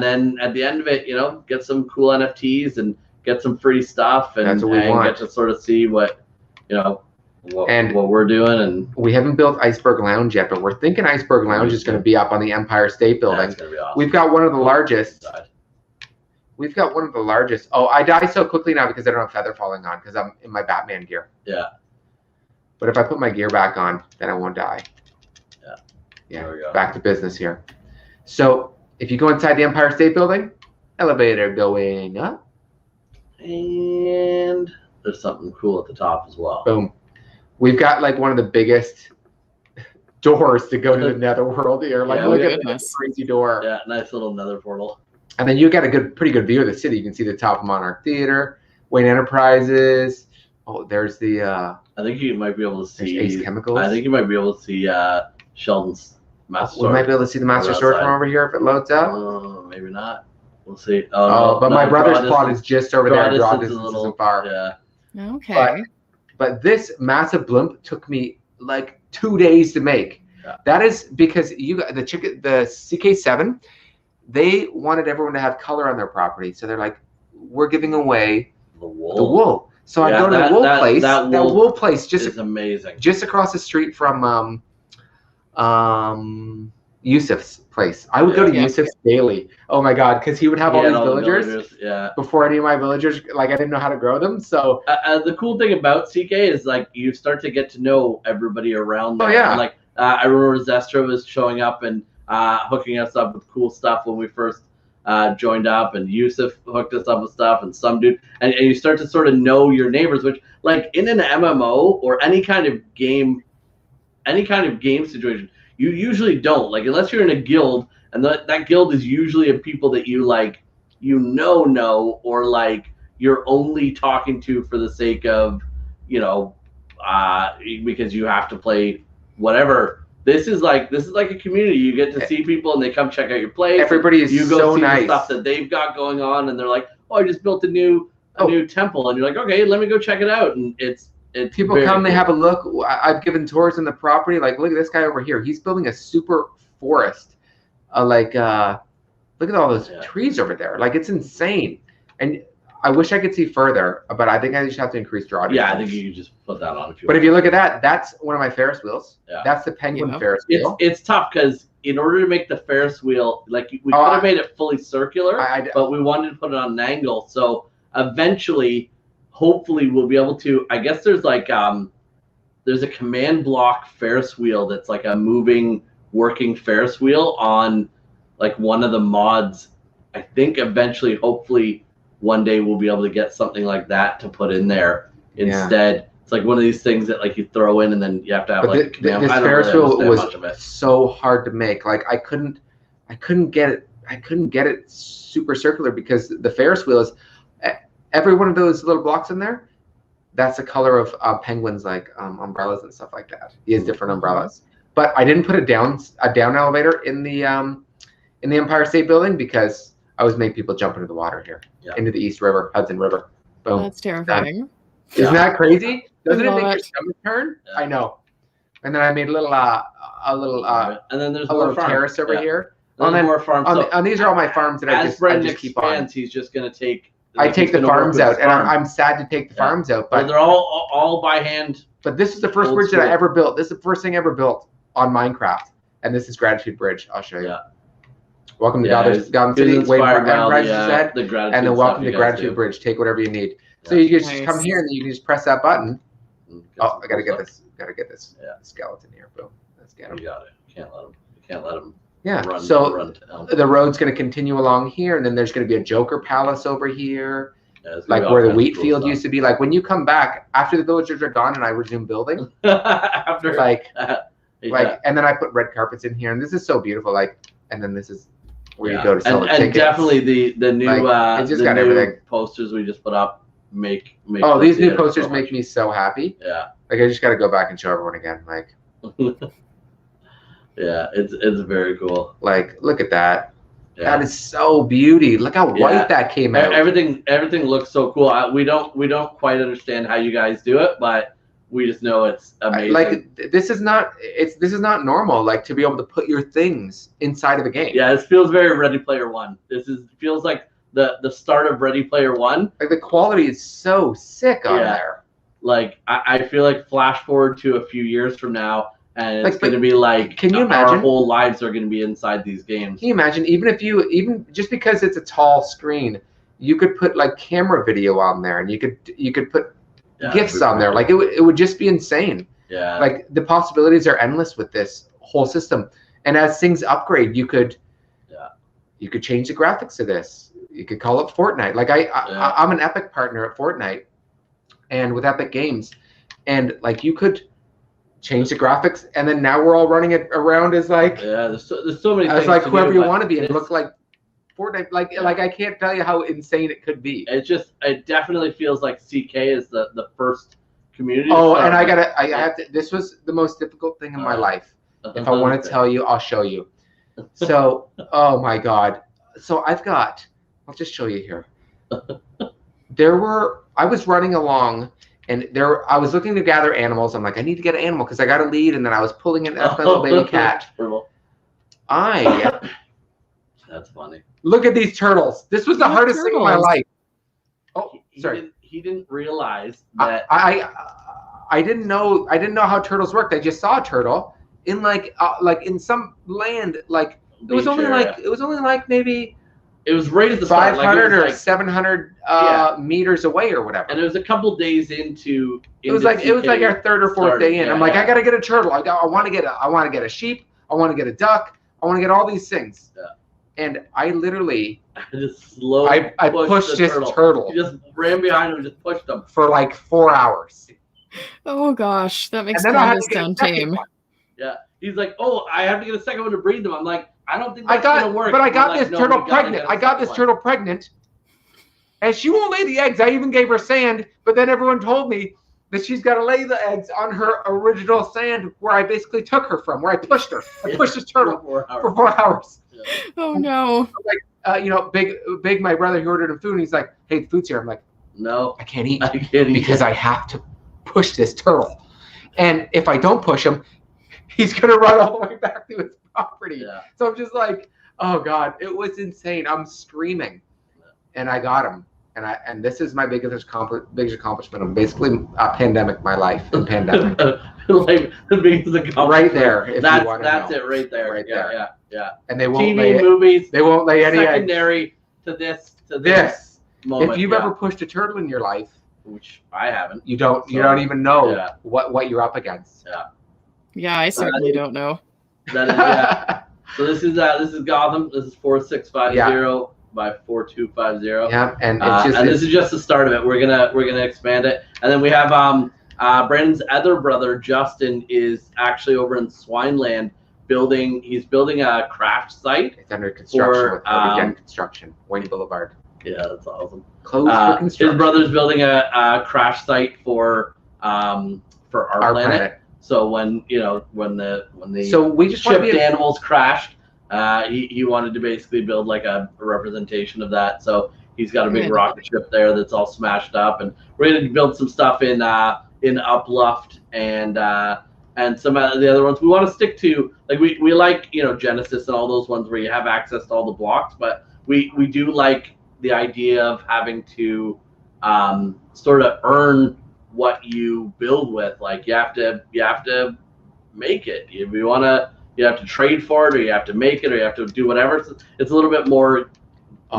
then at the end of it, get some cool NFTs and get some free stuff and get to sort of see what we're doing. And we haven't built Iceberg Lounge yet, but we're thinking Iceberg Lounge is going to be up on the Empire State Building. That's gonna be awesome. We've got one of the largest. We've got one of the largest. Oh, I die so quickly now because I don't have feather falling on because I'm in my Batman gear. Yeah. But if I put my gear back on, then I won't die. Yeah. Yeah. There we go. Back to business here. So if you go inside the Empire State Building, elevator going up. And there's something cool at the top as well. Boom. We've got like one of the biggest doors to go to the netherworld here. Like, Yeah, look at this crazy door. Yeah, nice little nether portal. And then you get a pretty good view of the city. You can see the top of Monarch Theater, Wayne Enterprises. Oh, there's the. I think you might be able to see Ace Chemicals. I think you might be able to see Sheldon's Master Sword. We might be able to see the Master Sword from over here if it loads up. Maybe not. We'll see. But my brother's plot is just over there. Draw distance isn't far. Yeah. Okay. But this massive blimp took me like 2 days to make. Yeah. That is because you got the CK7. They wanted everyone to have color on their property, so they're like, "We're giving away the wool." The wool. So I go to the wool place. That wool place is amazing. Just across the street from Yusuf's place. I would go to Yusuf's daily. Oh my god, because he would have all these villagers. Yeah. Before any of my villagers, like I didn't know how to grow them. So the cool thing about CK is like you start to get to know everybody around there. Oh yeah. And, like I remember Zestra was showing up and hooking us up with cool stuff when we first joined up, and Yusuf hooked us up with stuff, and some dude, and you start to sort of know your neighbors, which like in an MMO or any kind of game situation, you usually don't, like, unless you're in a guild, and that guild is usually of people that you like, know, or like you're only talking to for the sake of, because you have to play whatever. This is like a community. You get to see people, and they come check out your place. Everybody is you go so see nice. The stuff that they've got going on, and they're like, "Oh, I just built a new temple," and you're like, "Okay, let me go check it out." And it's people come, they have a look. I've given tours on the property. Like, look at this guy over here. He's building a super forest. Look at all those trees over there. Like, it's insane. And I wish I could see further, but I think I just have to increase draw distance. Yeah, I think you can just put that on if you want. But if you look at that, that's one of my Ferris wheels. Yeah. That's the penguin Ferris wheel. It's tough because in order to make the Ferris wheel, like we could have made it fully circular, but we wanted to put it on an angle. So eventually, hopefully, we'll be able to. I guess there's like there's a command block Ferris wheel that's like a moving, working Ferris wheel on like one of the mods. I think eventually, hopefully, one day we'll be able to get something like that to put in there instead. Yeah. It's like one of these things that like you throw in and then you have to have like this Ferris wheel was so hard to make. Like I couldn't get it super circular because the Ferris wheel is every one of those little blocks in there. That's the color of penguins, like umbrellas and stuff like that. He has different umbrellas, but I didn't put a down elevator in the Empire State Building because I always make people jump into the water here, into the East River, Hudson River. Boom. That's terrifying. Isn't that crazy? Doesn't it make your stomach turn? Yeah. I know. And then I made a little and then there's a little terrace over here. And then more farms. On these are all my farms that I just keep on. He's just gonna take. I take the farms out, and I'm sad to take the farms out, but they're all by hand. But this is the first bridge that I ever built. This is the first thing I ever built on Minecraft, and this is Gratitude Bridge. I'll show you. Yeah. Welcome to Gotham City. Wait for Enterprise, and then welcome to Gratitude Bridge. Take whatever you need. So you can just come here, and then you can just press that button. Oh, I gotta get this. Skeleton here. Boom. Let's get him. You got it. You can't let him. Yeah. So the road's going to continue along here, and then there's going to be a Joker Palace over here, like where the wheat field used to be. Like when you come back after the villagers are gone, and I resume building. And then I put red carpets in here, and this is so beautiful. Like, and then this is where you go to sell tickets. And definitely the new everything. Posters we just put up make. Oh, these new posters make me so happy. Yeah. Like I just got to go back and show everyone again. Like. Yeah, it's very cool. Like, look at that. Yeah. That is so beauty. Look how white that came out. Everything looks so cool. We don't quite understand how you guys do it, but we just know it's amazing. Like this is not normal. Like to be able to put your things inside of a game. Yeah, this feels very Ready Player One. Feels like the start of Ready Player One. Like the quality is so sick on there. Like I feel like flash forward to a few years from now. And it's going to be like, can you imagine? Our whole lives are going to be inside these games. Can you imagine? Even just because it's a tall screen, you could put like camera video on there, and you could put Yeah, gifts on there. Like it would just be insane. Yeah. Like the possibilities are endless with this whole system. And as things upgrade, you could change the graphics of this. You could call it Fortnite. Like I'm an Epic partner at Fortnite, and with Epic Games, and like you could change the graphics, and then now we're all running it around as like there's so many things as like to whoever do, you want to be, and look like Fortnite. Like I can't tell you how insane it could be. It definitely feels like CK is the first community. Oh, and I have to. This was the most difficult thing in my life. If I want to tell you, I'll show you. So, oh my God. So I'll just show you here. I was running along, and I was looking to gather animals. I'm like, I need to get an animal because I got a lead, and then I was pulling in that's my little baby cat. That's funny. Look at these turtles. This was the hardest thing in my life. Oh, sorry. He didn't realize that. I didn't know how turtles worked. I just saw a turtle in like in some land, like it was only like maybe it was right at the start, 500 or 700 meters away or whatever. And it was a couple days into it was like our third or fourth day in. I'm like, I gotta get a turtle. I want to get a sheep. I want to get a duck. I want to get all these things. Yeah. And I literally I pushed this turtle. You just ran behind him and just pushed him for like 4 hours. Oh gosh, that makes Candace sound tame. Yeah, he's like, oh, I have to get a second one to breed them. I'm like, I don't think that's gonna work. But I got this turtle pregnant. I got this turtle pregnant, and she won't lay the eggs. I even gave her sand, but then everyone told me that she's got to lay the eggs on her original sand where I basically took her from, where I pushed her. I pushed this turtle for 4 hours. Yeah. Oh no! Like, Big, my brother, he ordered him food, and he's like, "Hey, the food's here." I'm like, "No, I can't eat because I have to push this turtle, and if I don't push him, he's gonna run all the way back to his property." Yeah. So I'm just like, "Oh God, it was insane." I'm screaming, and I got him, and this is my biggest accomplishment of basically pandemic, my life in pandemic. Like the biggest accomplishment. Right there. If that's you want to know. It right there. Right there. Yeah. And they won't TV, movies. They won't lay any secondary eggs. to this moment. If you've ever pushed a turtle in your life, which I haven't, you don't even know what you're up against. Yeah, I certainly don't know. That is, So this is Gotham. This is 4650 by 4250. Yeah, and and this is just the start of it. We're gonna expand it, and then we have Brandon's other brother Justin is actually over in Swineland building. He's building a craft site. It's under construction with Lgnd Construction, Wayne Boulevard. Yeah, that's awesome. Closed for construction. His brother's building a crash site for our planet. So when the so we just shipped animals crashed, he wanted to basically build like a representation of that. So he's got a big rocket ship there that's all smashed up, and we're gonna build some stuff in Uplift and some of the other ones. We want to stick to like we like Genesis and all those ones where you have access to all the blocks, but we do like the idea of having to sort of earn what you build with. Like you have to make it. If you want to, you have to trade for it, or you have to make it, or you have to do whatever. It's a little bit more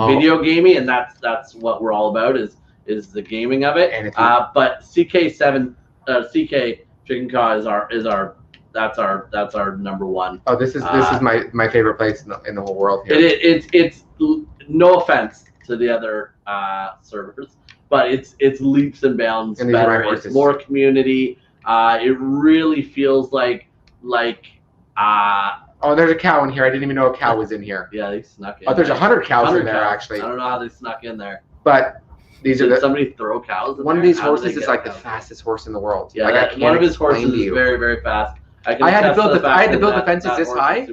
video gamey, and that's what we're all about is the gaming of it. And but CK Chicken Caw is our number one. Oh, this is my favorite place in the whole world here. It's no offense to the other servers, but it's leaps and bounds better. It's more community. It really feels like oh, there's a cow in here. I didn't even know a cow was in here. Yeah, they snuck in. Oh, there's 100 cows in there actually. I don't know how they snuck in there. But did somebody throw cows in one there? Of these horses is like the fastest horse in the world. Yeah, like one of his horses is very, very fast. I had to build the fences this high.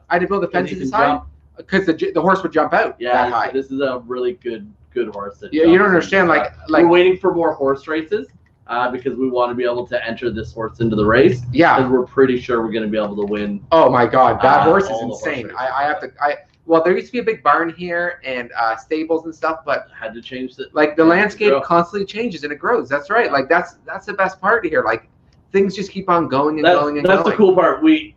I had to build the fences this high because the horse would jump out that high. This is a really good horse. Yeah, you don't understand. Like we're waiting for more horse races because we want to be able to enter this horse into the race. Yeah, because we're pretty sure we're going to be able to win. Oh my God, that horse is insane. Well, there used to be a big barn here and stables and stuff, but had to change it. Like the landscape constantly changes and it grows. That's right. Like that's the best part here. Like things just keep on going and going and going. That's the cool part. We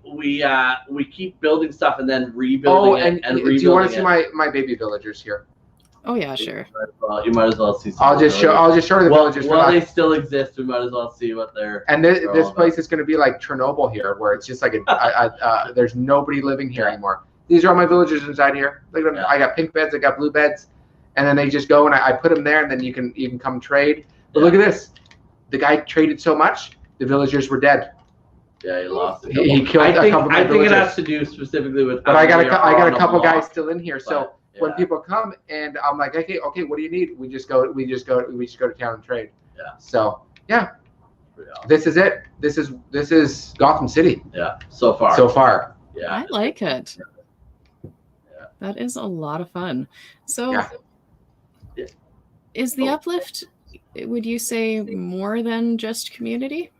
keep building stuff and then rebuilding it and rebuilding it. Do you want to see my baby villagers here? Oh yeah, sure. You might as well see. Some I'll just show the villagers. While they still exist, we might as well see what they're. And this place is going to be like Chernobyl here, where it's just like there's nobody living here anymore. These are all my villagers inside here. Look at them. I got pink beds, I got blue beds, and then they just go and I put them there, and then you can come trade. But look at this. The guy traded so much, the villagers were dead. Yeah, he lost. He killed a couple of my villagers. I think it has to do specifically with. But I got a couple guys still in here, so. When people come and I'm like, okay, what do you need? We just go to town and trade. Yeah. So yeah, this is it. This is Gotham City. Yeah. So far. Yeah. I like it. Yeah. That is a lot of fun. So, is the Uplift? Would you say more than just community?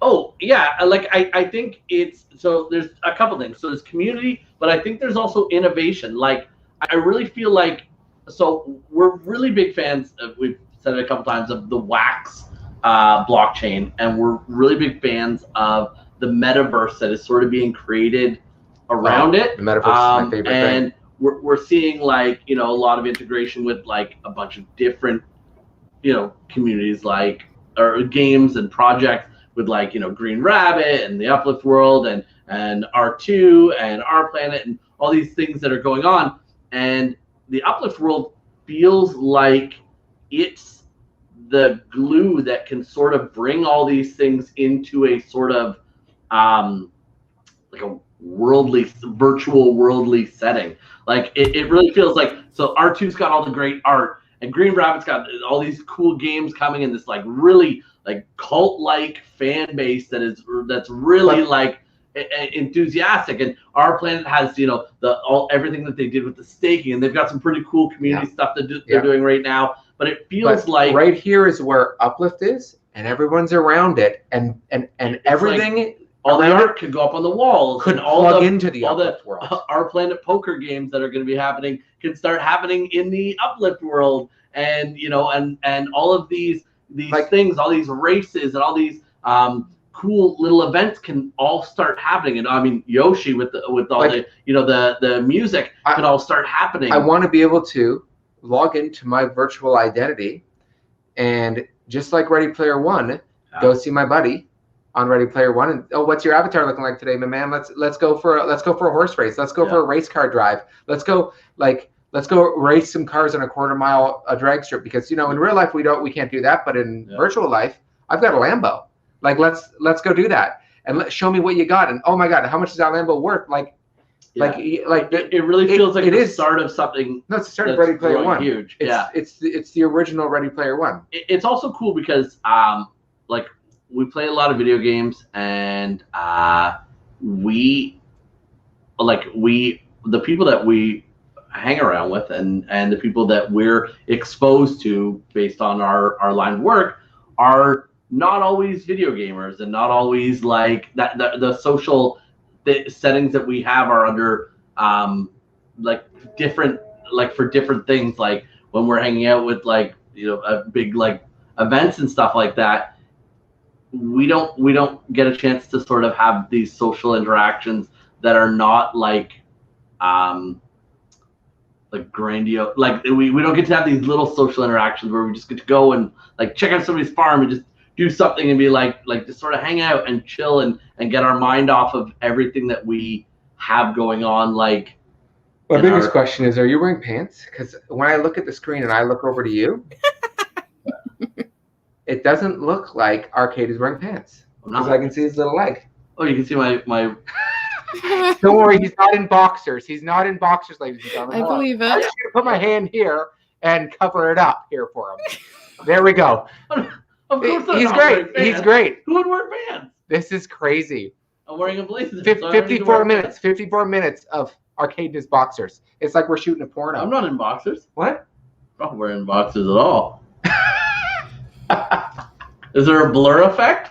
Oh yeah, like I think it's so. There's a couple things. So there's community, but I think there's also innovation. Like. I really feel like, so we're really big fans, we've said it a couple times, of the Wax blockchain, and we're really big fans of the metaverse that is sort of being created around it. The metaverse is my favorite thing. And we're seeing like, a lot of integration with like a bunch of different, communities or games and projects with like, Green Rabbit and the Uplift World and R2 and Our Planet and all these things that are going on. And the Uplift World feels like it's the glue that can sort of bring all these things into a sort of like a virtual worldly setting. Like it really feels like, so R2's got all the great art, and Green Rabbit's got all these cool games coming in this like really like cult-like fan base that's really like enthusiastic, and Our Planet has everything that they did with the staking, and they've got some pretty cool community stuff that they're doing right now. But it feels like right here is where Uplift is, and everyone's around it, and everything. Like all the art could go up on the walls, could plug into the Uplift World. Our Planet poker games that are going to be happening can start happening in the Uplift World, and and all of these like, things, all these races, and all these cool little events can all start happening. And I mean, Yoshi with all like, the music can all start happening. I want to be able to log into my virtual identity, and just like Ready Player One, go see my buddy on Ready Player One, and what's your avatar looking like today, my man? Let's go for a horse race. Let's go for a race car drive. Let's go race some cars on a quarter-mile drag strip, because in real life we can't do that, but in virtual life I've got a Lambo. Like let's go do that, and show me what you got. And oh my God, how much is that Lambo worth? It really feels like the start of something. No, it's the start of Ready Player One. Huge. It's the original Ready Player One. It's also cool because like we play a lot of video games, and the people that we hang around with and the people that we're exposed to based on our line of work are not always video gamers, and not always like that. The social settings that we have are under like different, like for different things. Like when we're hanging out with like a big like events and stuff like that, we don't get a chance to sort of have these social interactions that are not like grandiose. Like we don't get to have these little social interactions where we just get to go and like check out somebody's farm and just do something and be like just sort of hang out and chill and get our mind off of everything that we have going on. Like, my biggest question is, are you wearing pants? Because when I look at the screen and I look over to you, it doesn't look like Arcade is wearing pants, because I can see his little leg. Oh, you can see my Don't worry, he's not in boxers. He's not in boxers, ladies and gentlemen. I believe it. I'm just gonna put my hand here and cover it up here for him. There we go. Of course he's great. He's great. Who would wear pants? This is crazy. I'm wearing a blazer. 54 minutes. 54 minutes of Arcade in his boxers. It's like we're shooting a porno. I'm not in boxers. What? I'm not wearing boxers at all. Is there a blur effect?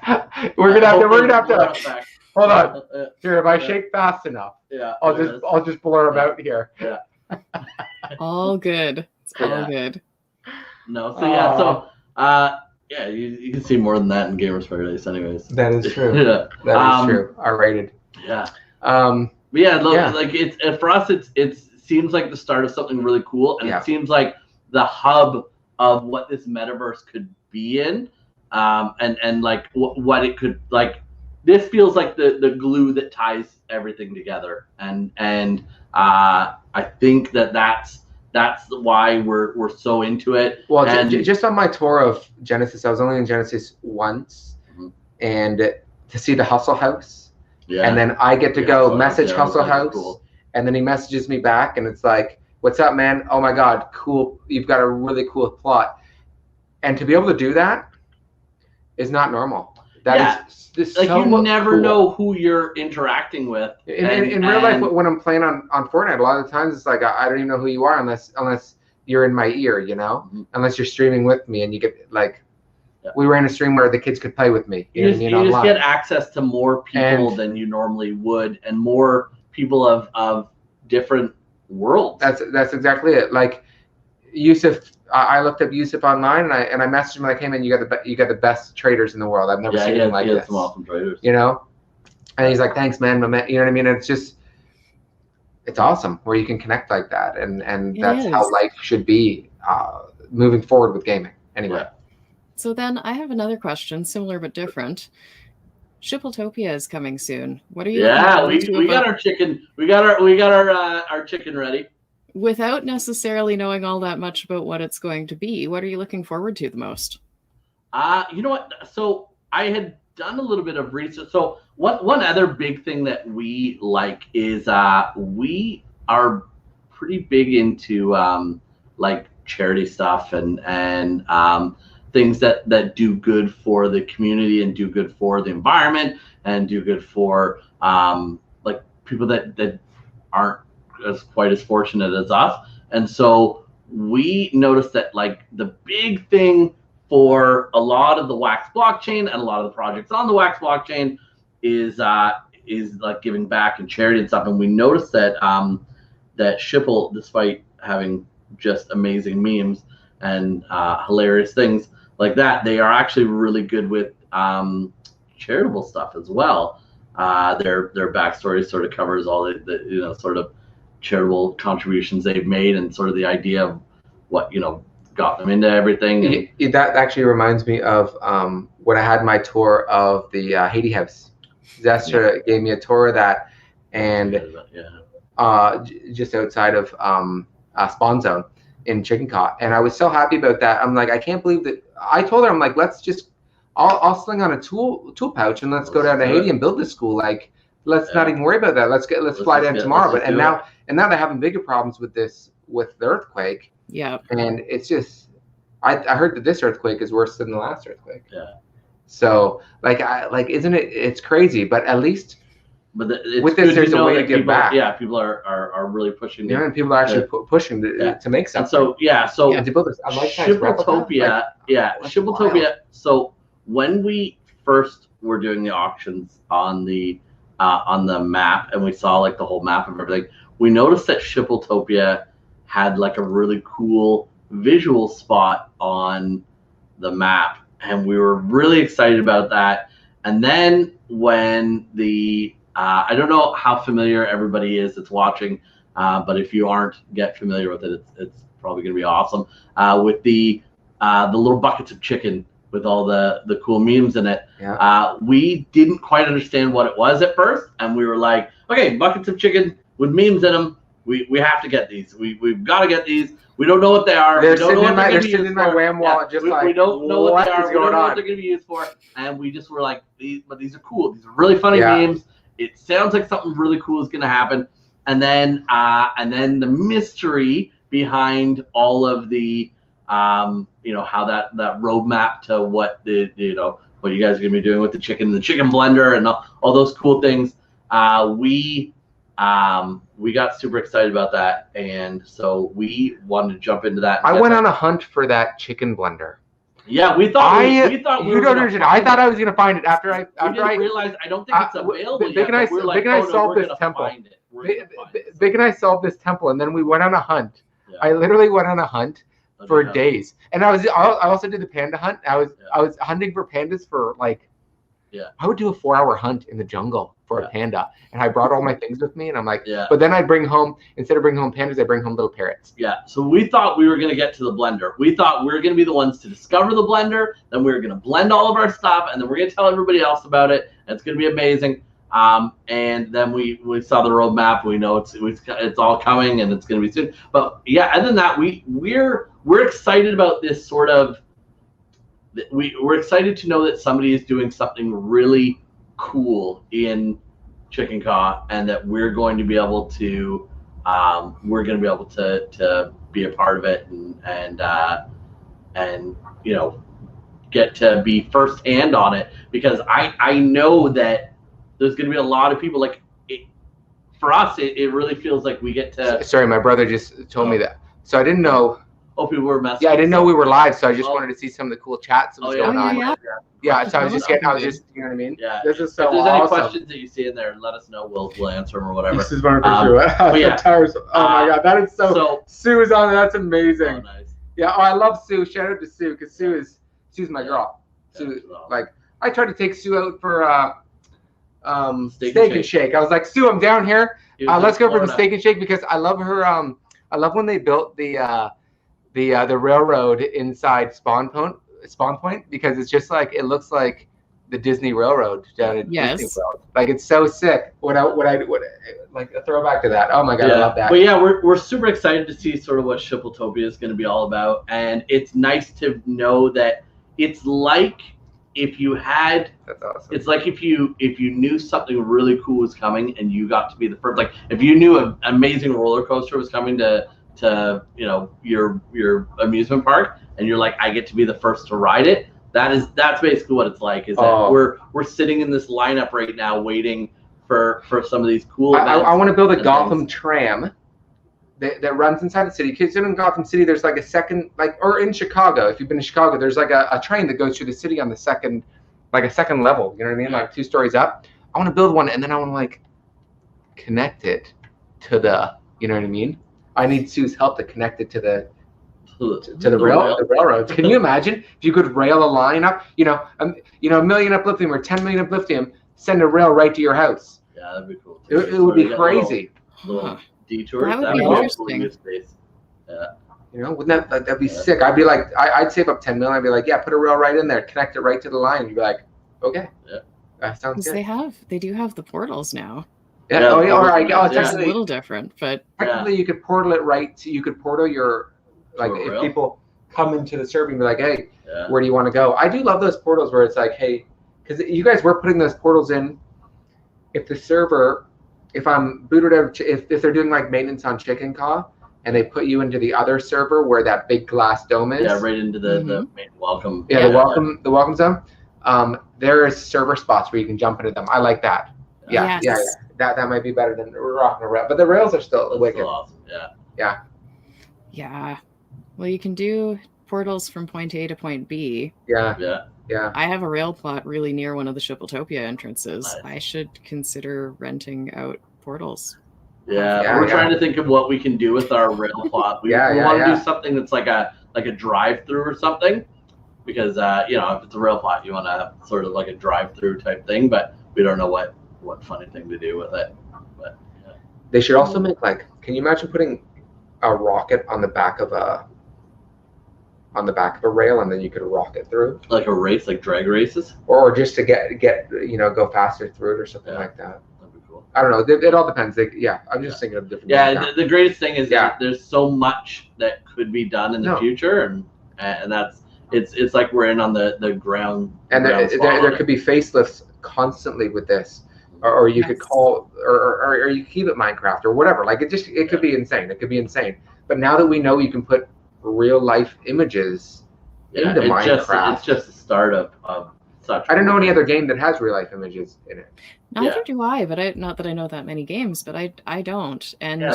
We're gonna have to. Hold on. Here, if I shake fast enough, I'll just blur them out here. Yeah. All good. It's all good. No, you can see more than that in Gamers Paradise, anyways. That is true. That is true. R-rated. Yeah. Like it's for us, it's seems like the start of something really cool, and Yeah. it seems like the hub of what this metaverse could be in, and like what it could like. This feels like the glue that ties everything together, and I think that's why we're so into it. Well, and just on my tour of Genesis, I was only in Genesis once, and to see the Hustle House, and then I get to go message Hustle House, cool. And then he messages me back, and it's like, "What's up, man? Oh my God, cool! You've got a really cool plot." And to be able to do that is not normal. That is like so you never cool. know who you're interacting with. In real life, when I'm playing on Fortnite, a lot of the times it's like I don't even know who you are unless you're in my ear, you know, unless you're streaming with me, and you get like, we ran a stream where the kids could play with me. You just get access to more people than you normally would, and more people of different worlds. That's exactly it. Like Yusuf, I looked up Yusuf online, and I messaged him like, "Hey man, you got the best traders in the world. I've never seen anything like this. Some awesome traders. You know." And he's like, "Thanks, man. You know what I mean?" And it's awesome where you can connect like that, and that's how life should be moving forward with gaming. Anyway. Yeah. So then I have another question, similar but different. Shipletopia is coming soon. What are you? Yeah, we got our chicken. We got our chicken ready. Without necessarily knowing all that much about what it's going to be, what are you looking forward to the most? You know what? So I had done a little bit of research. So one other big thing that we like is we are pretty big into like charity stuff and things that do good for the community and do good for the environment and do good for like people that aren't quite as fortunate as us. And so we noticed that like the big thing for a lot of the Wax blockchain and a lot of the projects on the Wax blockchain is like giving back and charity and stuff. And we noticed that that Shipple, despite having just amazing memes and hilarious things like that, they are actually really good with charitable stuff as well. Their backstory sort of covers all the sort of charitable contributions they've made and sort of the idea of what got them into everything. And that actually reminds me of when I had my tour of the Haiti House. Zestra gave me a tour of that, and just outside of Spawn Zone in Chicken Caught, and I was so happy about that. I'm like, I can't believe that. I told her, I'm like, let's just, I'll sling on a tool pouch and let's go down to Haiti and build this school. Like, let's not even worry about that. Let's fly down tomorrow. And now they're having bigger problems with the earthquake. Yeah. And it's just, I heard that this earthquake is worse than the last earthquake. Yeah. So isn't it? It's crazy, but at least. But with this, there's a way to give back. Yeah, people are really pushing. And people are actually pushing to make something. And so to build this, Shipletopia, Shipletopia. So when we first were doing the auctions on the map, and we saw like the whole map of everything, we noticed that Shipletopia had like a really cool visual spot on the map, and we were really excited about that. And then when the I don't know how familiar everybody is that's watching, but if you aren't get familiar with it, it's probably going to be awesome. With the little buckets of chicken with all the cool memes in it. Yeah. We didn't quite understand what it was at first, and we were like, okay, buckets of chicken with memes in them. We have to get these. We've got to get these. We don't know what they are. They're sitting in my Wham wallet, just like, we don't know what they are. We don't know what they're going to be used for. And we just were like, these are cool. These are really funny memes. It sounds like something really cool is going to happen. And then the mystery behind all of the, how that roadmap to what what you guys are going to be doing with the chicken blender and all those cool things. We got super excited about that, and so we wanted to jump into that. I went on a hunt for that chicken blender. Yeah, we thought we don't understand. I thought I was gonna find it after I realized. I don't think it's available yet. Big and I solved this temple. Big and I solved this temple, and then we went on a hunt. Yeah. I literally went on a hunt for days, and I also did the panda hunt. I was hunting for pandas for I would do a 4-hour hunt in the jungle for a panda, and I brought all my things with me, and I'm like, Yeah. But then I'd bring home, instead of bringing home pandas, I bring home little parrots. Yeah. So we thought we were going to get to the blender. We thought we were going to be the ones to discover the blender. Then we were going to blend all of our stuff, and then we're going to tell everybody else about it. And it's going to be amazing. And then we saw the roadmap. We know it's all coming, and it's going to be soon. But yeah, other than that, we're excited about this sort of. We're excited to know that somebody is doing something really cool in Chicken Caw, and that we're going to be able to be a part of it, and get to be firsthand on it, because I know that there's going to be a lot of people for us. It really feels like we get to. Sorry, my brother just told me that, so I didn't know. Oh, people were messing. Yeah, I didn't know we were live, so I just wanted to see some of the cool chats that was going on. Yeah, so I was just you know what I mean? Yeah. This is so awesome. If there's any questions that you see in there, let us know. We'll answer them or whatever. This is one picture. Oh my god, that is so Sue is on it. That's amazing. Oh, nice. Yeah, I love Sue. Shout out to Sue, because Sue's my girl. Sue, I tried to take Sue out for steak and shake. I was like, Sue, I'm down here. Let's go for the steak and shake, because I love her. I love when they built the railroad inside Spawn Point, because it's just like, it looks like the Disney Railroad down at Disney World. Like, it's so sick. What like a throwback to that. Oh my god, I love that. But yeah, we're super excited to see sort of what Shipletopia is going to be all about, and it's nice to know that it's like if you had. That's awesome. It's like if you knew something really cool was coming and you got to be the first. Like if you knew an amazing roller coaster was coming to your amusement park, and you're like, I get to be the first to ride it. That's basically what it's like. Is that we're sitting in this lineup right now waiting for some of these cool events. I want to build a Gotham tram that runs inside the city. Because in Gotham City, there's like a second, or in Chicago, if you've been to Chicago, there's like a train that goes through the city on the second level. You know what I mean? Like 2 stories up. I want to build one, and then I want to connect it to the. You know what I mean? I need Sue's help to connect it to the railroads. Can you imagine if you could rail a line up? A million uplifting or 10 million uplifting, send a rail right to your house. Yeah, that'd be cool. It would be crazy. Little detours. That would be interesting. Yeah. Wouldn't that'd be sick? I'd be like, I'd save up 10 million. I'd be like, yeah, put a rail right in there, connect it right to the line. You'd be like, okay, yeah, that sounds good. They do have the portals now. Yeah. Oh, yeah. All right. It's a little different, but technically you could portal it right. You could portal your if people come into the server and be like, hey, where do you want to go? I do love those portals where it's like, hey, because you guys were putting those portals in. If the server, if I'm booted out, if they're doing like maintenance on Chicken Caw, and they put you into the other server where that big glass dome is. Yeah, right into the main welcome. Yeah, the welcome zone. There is server spots where you can jump into them. I like that. Yeah. That might be better than rocking a rail, but the rails are still wicked. Still awesome. Yeah. Yeah. Well, you can do portals from point A to point B. Yeah. I have a rail plot really near one of the Shipletopia entrances. Nice. I should consider renting out portals. Yeah, we're trying to think of what we can do with our rail plot. We want to do something that's like a drive-through or something, because if it's a rail plot, you want to have sort of like a drive-through type thing, but we don't know what funny thing to do with it. But they should also make can you imagine putting a rocket on the back of a rail, and then you could rocket through, like a race, like drag races, or just to get go faster through it or something like that. That'd be cool. I don't know. It all depends. I'm just thinking of different. Yeah, the greatest thing is that there's so much that could be done in the future, and that's it's like we're in on the ground. And there could be facelifts constantly with this. Or you could call, or you keep it Minecraft or whatever. It could be insane. It could be insane. But now that we know you can put real life images into Minecraft, it's just the start of such. I don't know any other game that has real life images in it. Neither do I. But not that I know that many games. But I don't. And they're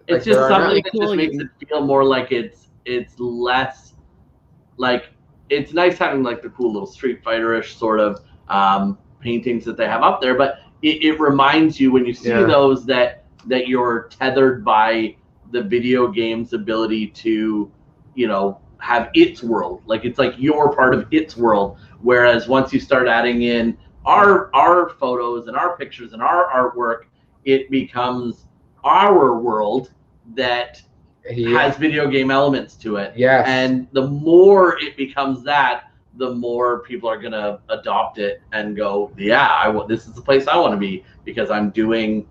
it's just something that just makes it feel more like it's less like it's nice having like the cool little Street Fighter-ish sort of paintings that they have up there, but it reminds you when you see those that you're tethered by the video game's ability to have its world. Like it's like you're part of its world. Whereas once you start adding in our photos and our pictures and our artwork, it becomes our world that has video game elements to it. Yes. And the more it becomes that, the more people are going to adopt it and go, yeah, this is the place I want to be, because I'm doing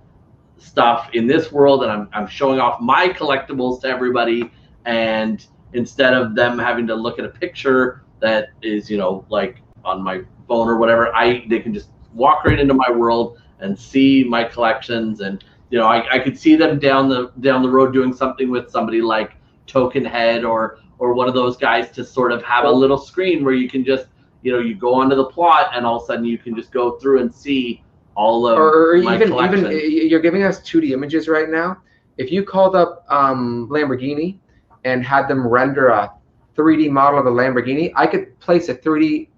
stuff in this world and I'm showing off my collectibles to everybody. And instead of them having to look at a picture that is, like on my phone or whatever, they can just walk right into my world and see my collections. And I could see them down the road doing something with somebody like Token Head or one of those guys to sort of have a little screen where you can just, you go onto the plot and all of a sudden you can just go through and see all of my collection. Even you're giving us 2D images right now. If you called up Lamborghini and had them render a 3D model of a Lamborghini, I could place a 3D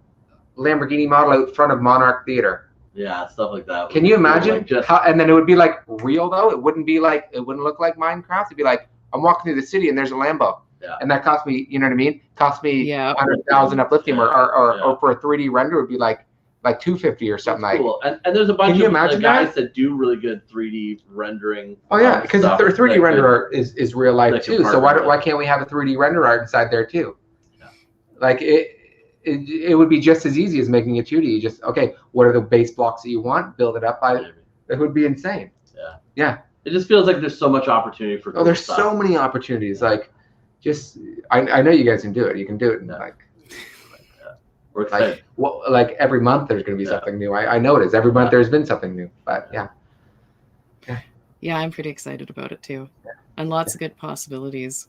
Lamborghini model out front of Monarch Theater. Yeah, stuff like that. Can you imagine how? And then it would be like real though. It wouldn't look like Minecraft. It'd be like I'm walking through the city and there's a Lambo. Yeah. And that cost me, you know what I mean? Cost me 100,000 uplifting, or for a 3D render it would be like 250 or something. That's cool. And there's a bunch of guys that do really good 3D rendering. Oh yeah, because the 3D render art is real life too. So why can't we have a 3D render art inside there too? Yeah. Like it would be just as easy as making a 2D. You just what are the base blocks that you want? Build it up by. It would be insane. Yeah. Yeah. It just feels like there's so much opportunity for. There's stuff. So many opportunities. Like, just I know you guys can do it. You can do it. We're excited. Like every month there's going to be something new. I know it is. Every month there's been something new. But yeah. Yeah, I'm pretty excited about it too, and lots of good possibilities.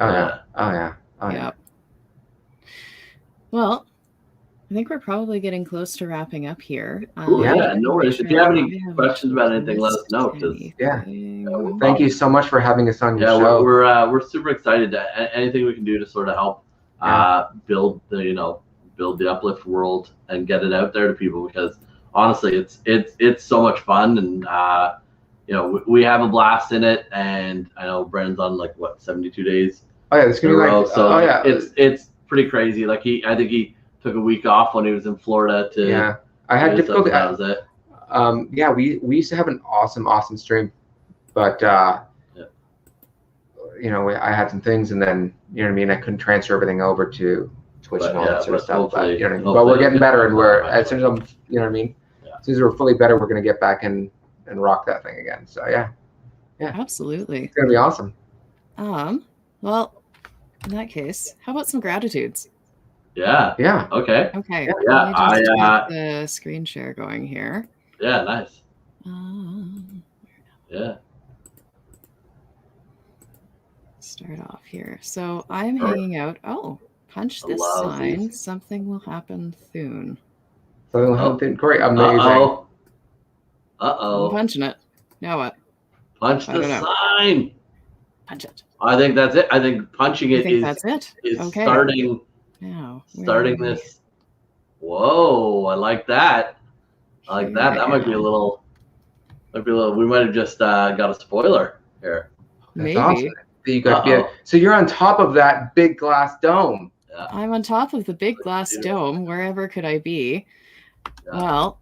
Oh yeah. Well, I think we're probably getting close to wrapping up here. Yeah, no worries. If you have any questions about anything, let us know. Thank you so much for having us on your show. We're super excited. Anything we can do to sort of help build the Uplift world and get it out there to people, because honestly, it's so much fun, and we have a blast in it. And I know Brandon's on 72 days. Oh yeah, it's gonna be it's pretty crazy. Like I think he took a week off when he was in Florida to. Yeah, I had difficulty. That was it. We used to have an awesome stream, but I had some things, and then I couldn't transfer everything over to Twitch and all that sort of stuff. But but we're getting better, and as soon as I'm, as soon as we're fully better, we're gonna get back and rock that thing again. So yeah, absolutely, it's gonna be awesome. Well, in that case, how about some gratitudes? Yeah. Okay. Let me just get the screen share going here. Yeah, nice. Start off here. So I'm hanging out. Oh, punch this sign. Something will happen soon. Something will happen. Great. Amazing. Uh-oh. I'm punching it. Now what? Punch the sign. Punch it. I think that's it. I think punching it is starting. Now, starting this. Whoa, I like that. I like that. That might be a little. We might have just got a spoiler here. Maybe. Awesome. So you're on top of that big glass dome. Yeah. I'm on top of the big glass dome. Wherever could I be? Yeah. Well,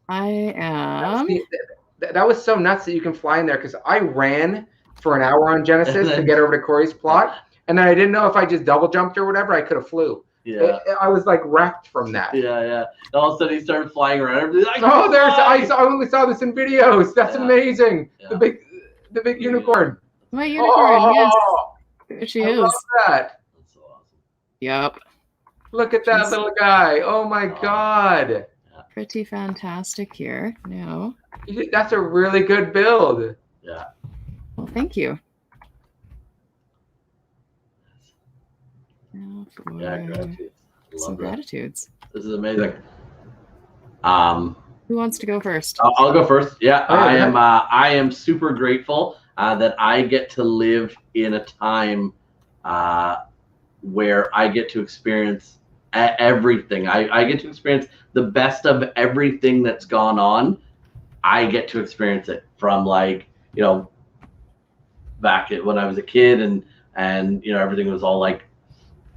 I am. That was so nuts that you can fly in there, because I ran for an hour on Genesis to get over to Corey's plot, and then I didn't know if I just double jumped or whatever, I could have flew. Yeah, I was wrecked from that. Yeah. All of a sudden, he started flying around. I only saw this in videos. That's amazing. Yeah. The big unicorn. My unicorn, yes. There she is. Love that. That's so awesome. Yep. Look at that little guy. Oh my God. Pretty fantastic here. No. That's a really good build. Yeah. Well, thank you. Now for gratitudes. some gratitudes. This is amazing. Who wants to go first? I'll go first. Yeah, I am super grateful that I get to live in a time where I get to experience everything. I get to experience the best of everything that's gone on. I get to experience it from back when I was a kid and everything was all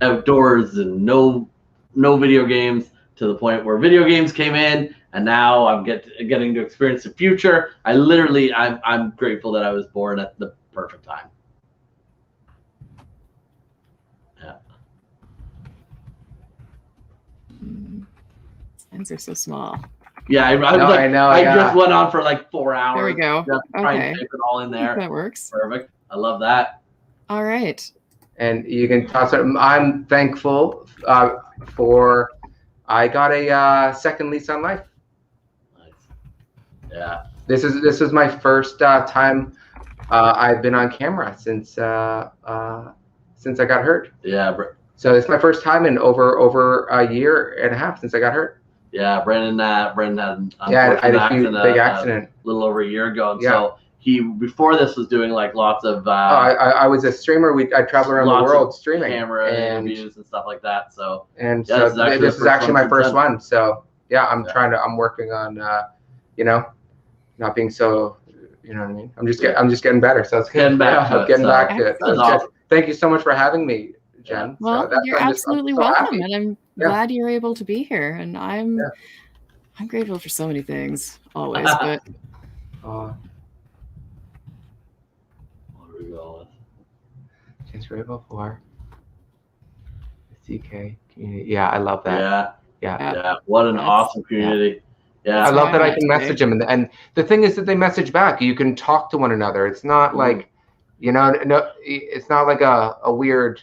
outdoors and no video games, to the point where video games came in, and now I'm getting to experience the future. I'm grateful that I was born at the perfect time. Yeah. Signs are so small. Yeah, I just went on for like 4 hours. There we go. Just trying to type it all in there. That works. Perfect. I love that. All right. And you can toss it. I'm thankful for I got a second lease on life. Nice. Yeah. This is my first time I've been on camera since I got hurt. Yeah, bro. So it's my first time in over a year and a half since I got hurt. Yeah, Brendan had I had a huge big accident a little over a year ago, and so he before this was doing like lots of. I was a streamer. I traveled around the world streaming camera interviews and stuff like that. So this is actually my first one. So yeah, I'm working on not being so, you know what I mean. I'm just getting better. So it's getting back to it. Awesome. Thank you so much for having me, Jen. Well, you're absolutely welcome, and I'm glad you're able to be here. And I'm grateful for so many things always, but. What are we going with? Jen's grateful for the CK community. Yeah, I love that. Yeah. What an awesome community. Yeah. I love that I can message them, and the thing is that they message back. You can talk to one another. It's not like, it's not like a weird,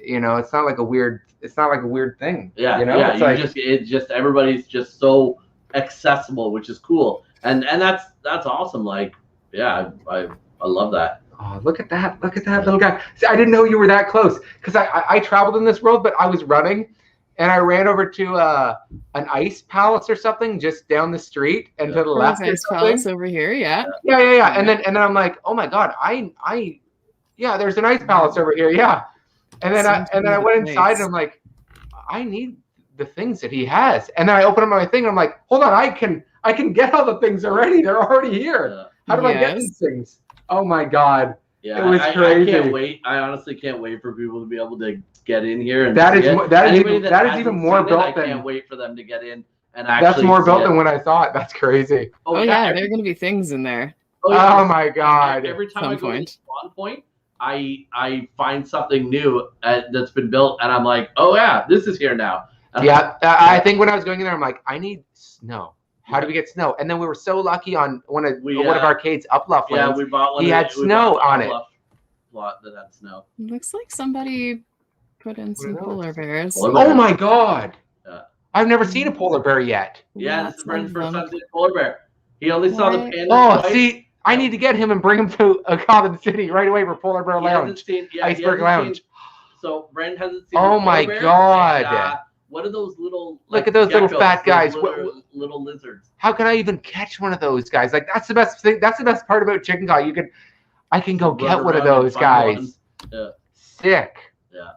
it's not like a weird thing. Yeah. It's just everybody's just so accessible, which is cool, and that's awesome. Like, I love that. Oh, look at that little guy. See, I didn't know you were that close, because I traveled in this world, but I was running. And I ran over to an ice palace or something just down the street and to the left. Ice palace over here, yeah. And then I'm like, oh my god, there's an ice palace over here, yeah. And then I went inside and I'm like, I need the things that he has. And then I open up my thing and I'm like, hold on, I can get all the things already. They're already here. How do I get these things? Oh my god. Yeah, it was crazy. I can't wait. I honestly can't wait for people to be able to get in here. And that is even more built. I can't wait for them to get in and actually. That's more built than what I thought. That's crazy. Oh yeah, there are going to be things in there. Oh my god! Every time I go to spawn point, I find something new that's been built, and I'm like, oh yeah, this is here now. I think when I was going in there, I'm like, I need snow. How do we get snow? And then we were so lucky on one of Arcade's Uplift lanes. Yeah, we bought one. He had snow on it. Lot that had snow. Looks like somebody put in some polar bears. Oh my god! I've never seen a polar bear yet. Yeah, this is Brent's first time seeing a polar bear. He only saw the panda. Oh, see, I need to get him and bring him to Gotham City right away for Polar Bear Lounge. Iceberg Lounge. So Brent hasn't seen. Oh my god! What are those little? Look at those little fat guys. Little lizards. How can I even catch one of those guys? Like, that's the best thing. That's the best part about Chicken Call. I can go get one of those guys. Yeah. Sick. Yeah.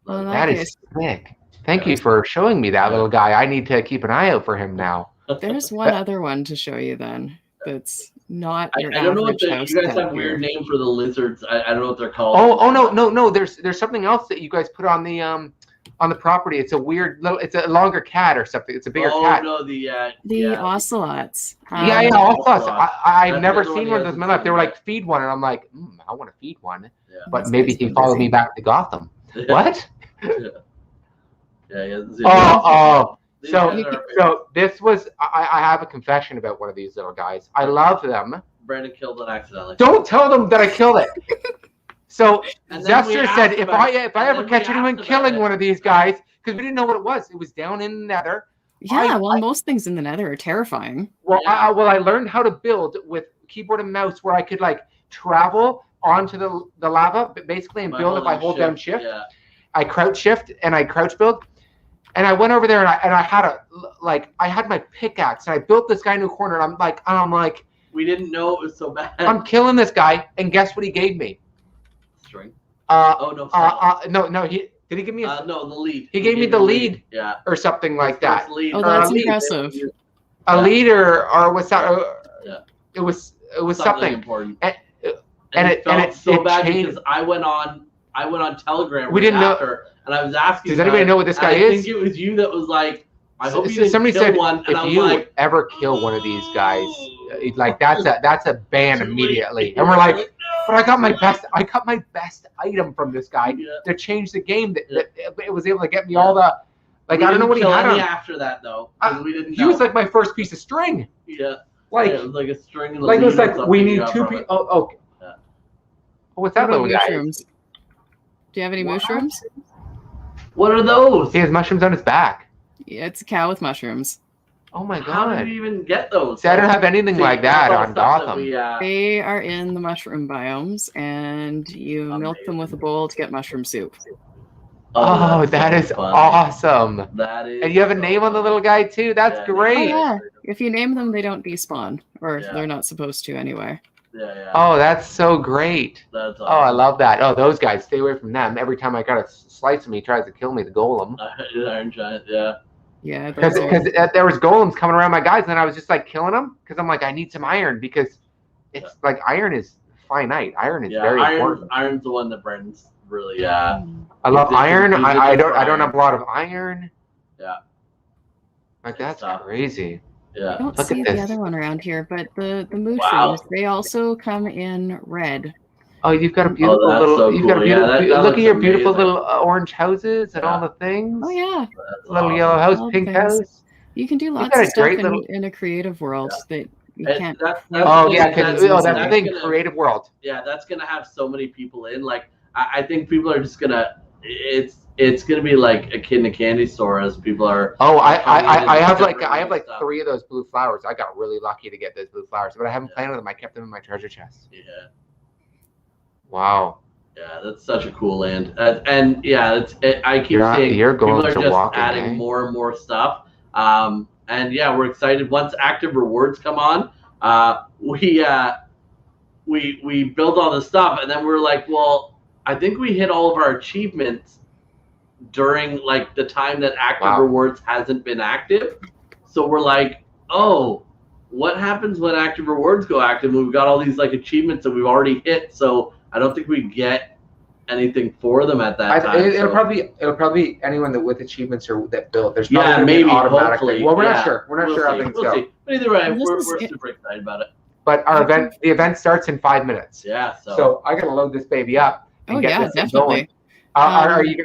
Well, that is sick. Thank you for showing me that little guy. I need to keep an eye out for him now. There's one other one to show you then. That's not your average. I don't know what you guys have weird name for the lizards. I don't know what they're called. Oh no. There's something else that you guys put on the property. It's a weird little. It's a longer cat or something. It's a bigger cat. Oh no, the ocelots. Ocelots. I've never seen one of those in my life. They were like, feed one, and I'm like, I want to feed one. Yeah. But maybe he followed me back to Gotham. What? So this was. I have a confession about one of these little guys. I love them. Brandon killed it accidentally. Don't tell them that I killed it. So Zester said, if I ever catch anyone killing one of these guys, because we didn't know what it was down in the Nether. Yeah, most things in the Nether are terrifying. Well, I learned how to build with keyboard and mouse, where I could like travel onto the lava, basically, and build if I hold down shift. Yeah. I crouch shift and I crouch build, and I went over there and I had my pickaxe and I built this guy in a corner. And I'm like, we didn't know it was so bad. I'm killing this guy, and guess what he gave me? String. No. Did he give me no, the lead. He gave me the lead. Yeah. Or something like that. Oh, that's impressive. A lead or what's that? Yeah. It was something important. And it so bad changed. because I went on I went on Telegram We didn't know. after, and I was asking. Does anybody know what this guy I is? think it was you that was like, I hope you didn't Somebody kill said one. And if you like, ever kill one of these guys, like that's a ban immediately. And we're like, but I got my best item from this guy to change the game. That it was able to get me all the. Like I don't know what he had on. After that though, we didn't. He was like my first piece of string. Yeah. Like it was like a string. Like it was like we need 2 people. Oh, okay. Yeah. What's that little guy? Mushrooms? Do you have any mushrooms? What are those? He has mushrooms on his back. Yeah, it's a cow with mushrooms. Oh my god! How did you even get those? See, I don't have anything like that on Gotham. They are in the mushroom biomes, and you milk them with a bowl to get mushroom soup. Oh, that is awesome! That is. And you have a name on the little guy too. That's great. Oh, yeah. If you name them, they don't despawn, or they're not supposed to anyway. Yeah. Oh, that's so great. That's awesome. Oh, I love that. Oh, those guys, stay away from them. Every time I got a slice of me, he tries to kill me. The golem. Iron Giant. Yeah. Yeah, because there was golems coming around my guys, and I was just like killing them because I'm like, I need some iron because it's like iron is finite. Iron is very important. Iron's the one that Brandon's really. I love iron. I don't have a lot of iron. Yeah. Like that's crazy. I don't see the other one around here, but the mushrooms they also come in red. Oh, you've got a beautiful little. So you've got a beautiful. that look at your beautiful little orange houses and all the things. Oh yeah, little yellow house, pink house. You can do lots of stuff in a creative world that you can't. That's the thing. Creative world. Yeah, that's gonna have so many people in. Like, I think people are just gonna. It's gonna be like a kid in a candy store as people are. Oh, I have like 3 of those blue flowers. I got really lucky to get those blue flowers, but I haven't planted them. I kept them in my treasure chest. Yeah. Wow. Yeah, that's such a cool land, and yeah, I keep seeing people are just adding more and more stuff. And yeah, we're excited. Once active rewards come on, we build all this stuff, and then we're like, well, I think we hit all of our achievements during like the time that active rewards hasn't been active. So we're like, oh, what happens when active rewards go active? We've got all these like achievements that we've already hit, so I don't think we get anything for them at that time. It'll probably anyone that with achievements or that built. There's probably maybe hopefully. Well, we're not sure. We're not sure how things go. See. But either way, we're super excited about it. But the event starts in 5 minutes. Yeah. So I gotta load this baby up. And get this definitely. Are you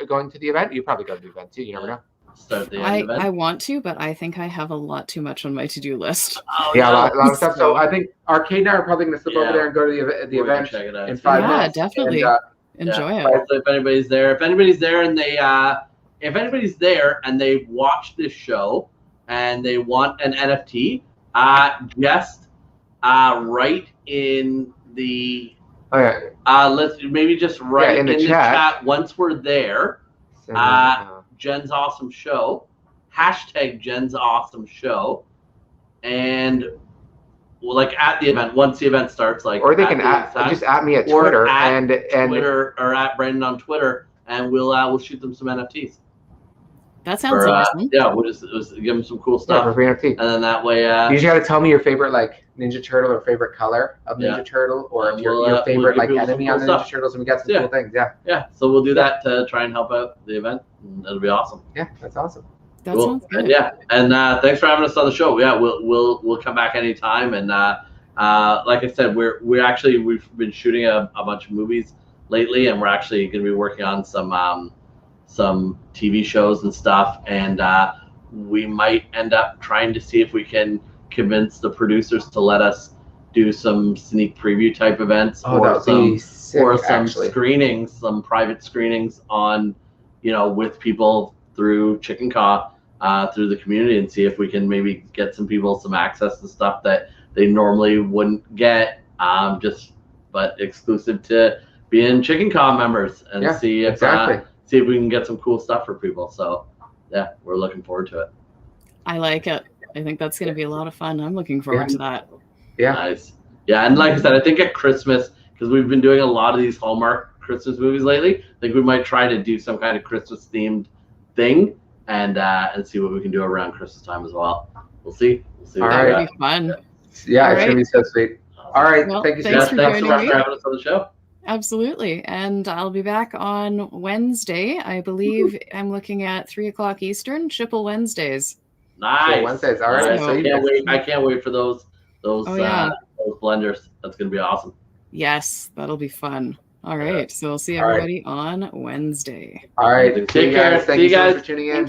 going to the event? You probably go to the event too. You never know. Start the event. I want to, but I think I have a lot too much on my to-do list. Oh, yeah, a lot of stuff. So I think Arcade and I are probably going to slip over there and go to the event in 5 minutes. Yeah, definitely. Enjoy it. So if anybody's there, and they've watched this show and they want an NFT, just write in the. Okay. Let's maybe just write in the chat once we're there. Jen's Awesome Show, hashtag Jen's Awesome Show, and like at the event, once the event starts, like, or they can just at me at Twitter and Twitter or at Brandon on Twitter, and we'll shoot them some NFTs. That sounds awesome. Yeah, we'll just give them some cool stuff. Yeah, for NFT. And then that way, you just got to tell me your favorite like Ninja Turtle or favorite color of Ninja Turtle, or if your favorite like enemy on the Ninja Turtles, and we got some cool things. Yeah. So we'll do that to try and help out the event. And it'll be awesome. Yeah, that's awesome. That sounds good. And thanks for having us on the show. Yeah, we'll come back anytime. And like I said, we've been shooting a bunch of movies lately, and we're actually going to be working on some TV shows and stuff, and we might end up trying to see if we can convince the producers to let us do some sneak preview type events or some screenings, some private screenings on, with people through Chicken Caw, through the community, and see if we can maybe get some people some access to stuff that they normally wouldn't get, but exclusive to being Chicken Caw members, and see if we can get some cool stuff for people. So yeah, we're looking forward to it. I like it. I think that's going to be a lot of fun. I'm looking forward to that. Yeah. Nice. Yeah, and like I said, I think at Christmas, because we've been doing a lot of these Hallmark Christmas movies lately, I think we might try to do some kind of Christmas themed thing and see what we can do around Christmas time as well. We'll see. All right. That'll be fun. Yeah, it's going to be so sweet. All right. Well, thank you so much. Thanks so much for having us on the show. Absolutely. And I'll be back on Wednesday. I believe I'm looking at 3 o'clock Eastern, Schipple Wednesdays. Nice. So Wednesdays. All right. Nice. So I can't wait for those those blenders. That's gonna be awesome. Yes, that'll be fun. All right. So we'll see All right. everybody on Wednesday. All right. Take care. Thank you so much for tuning in.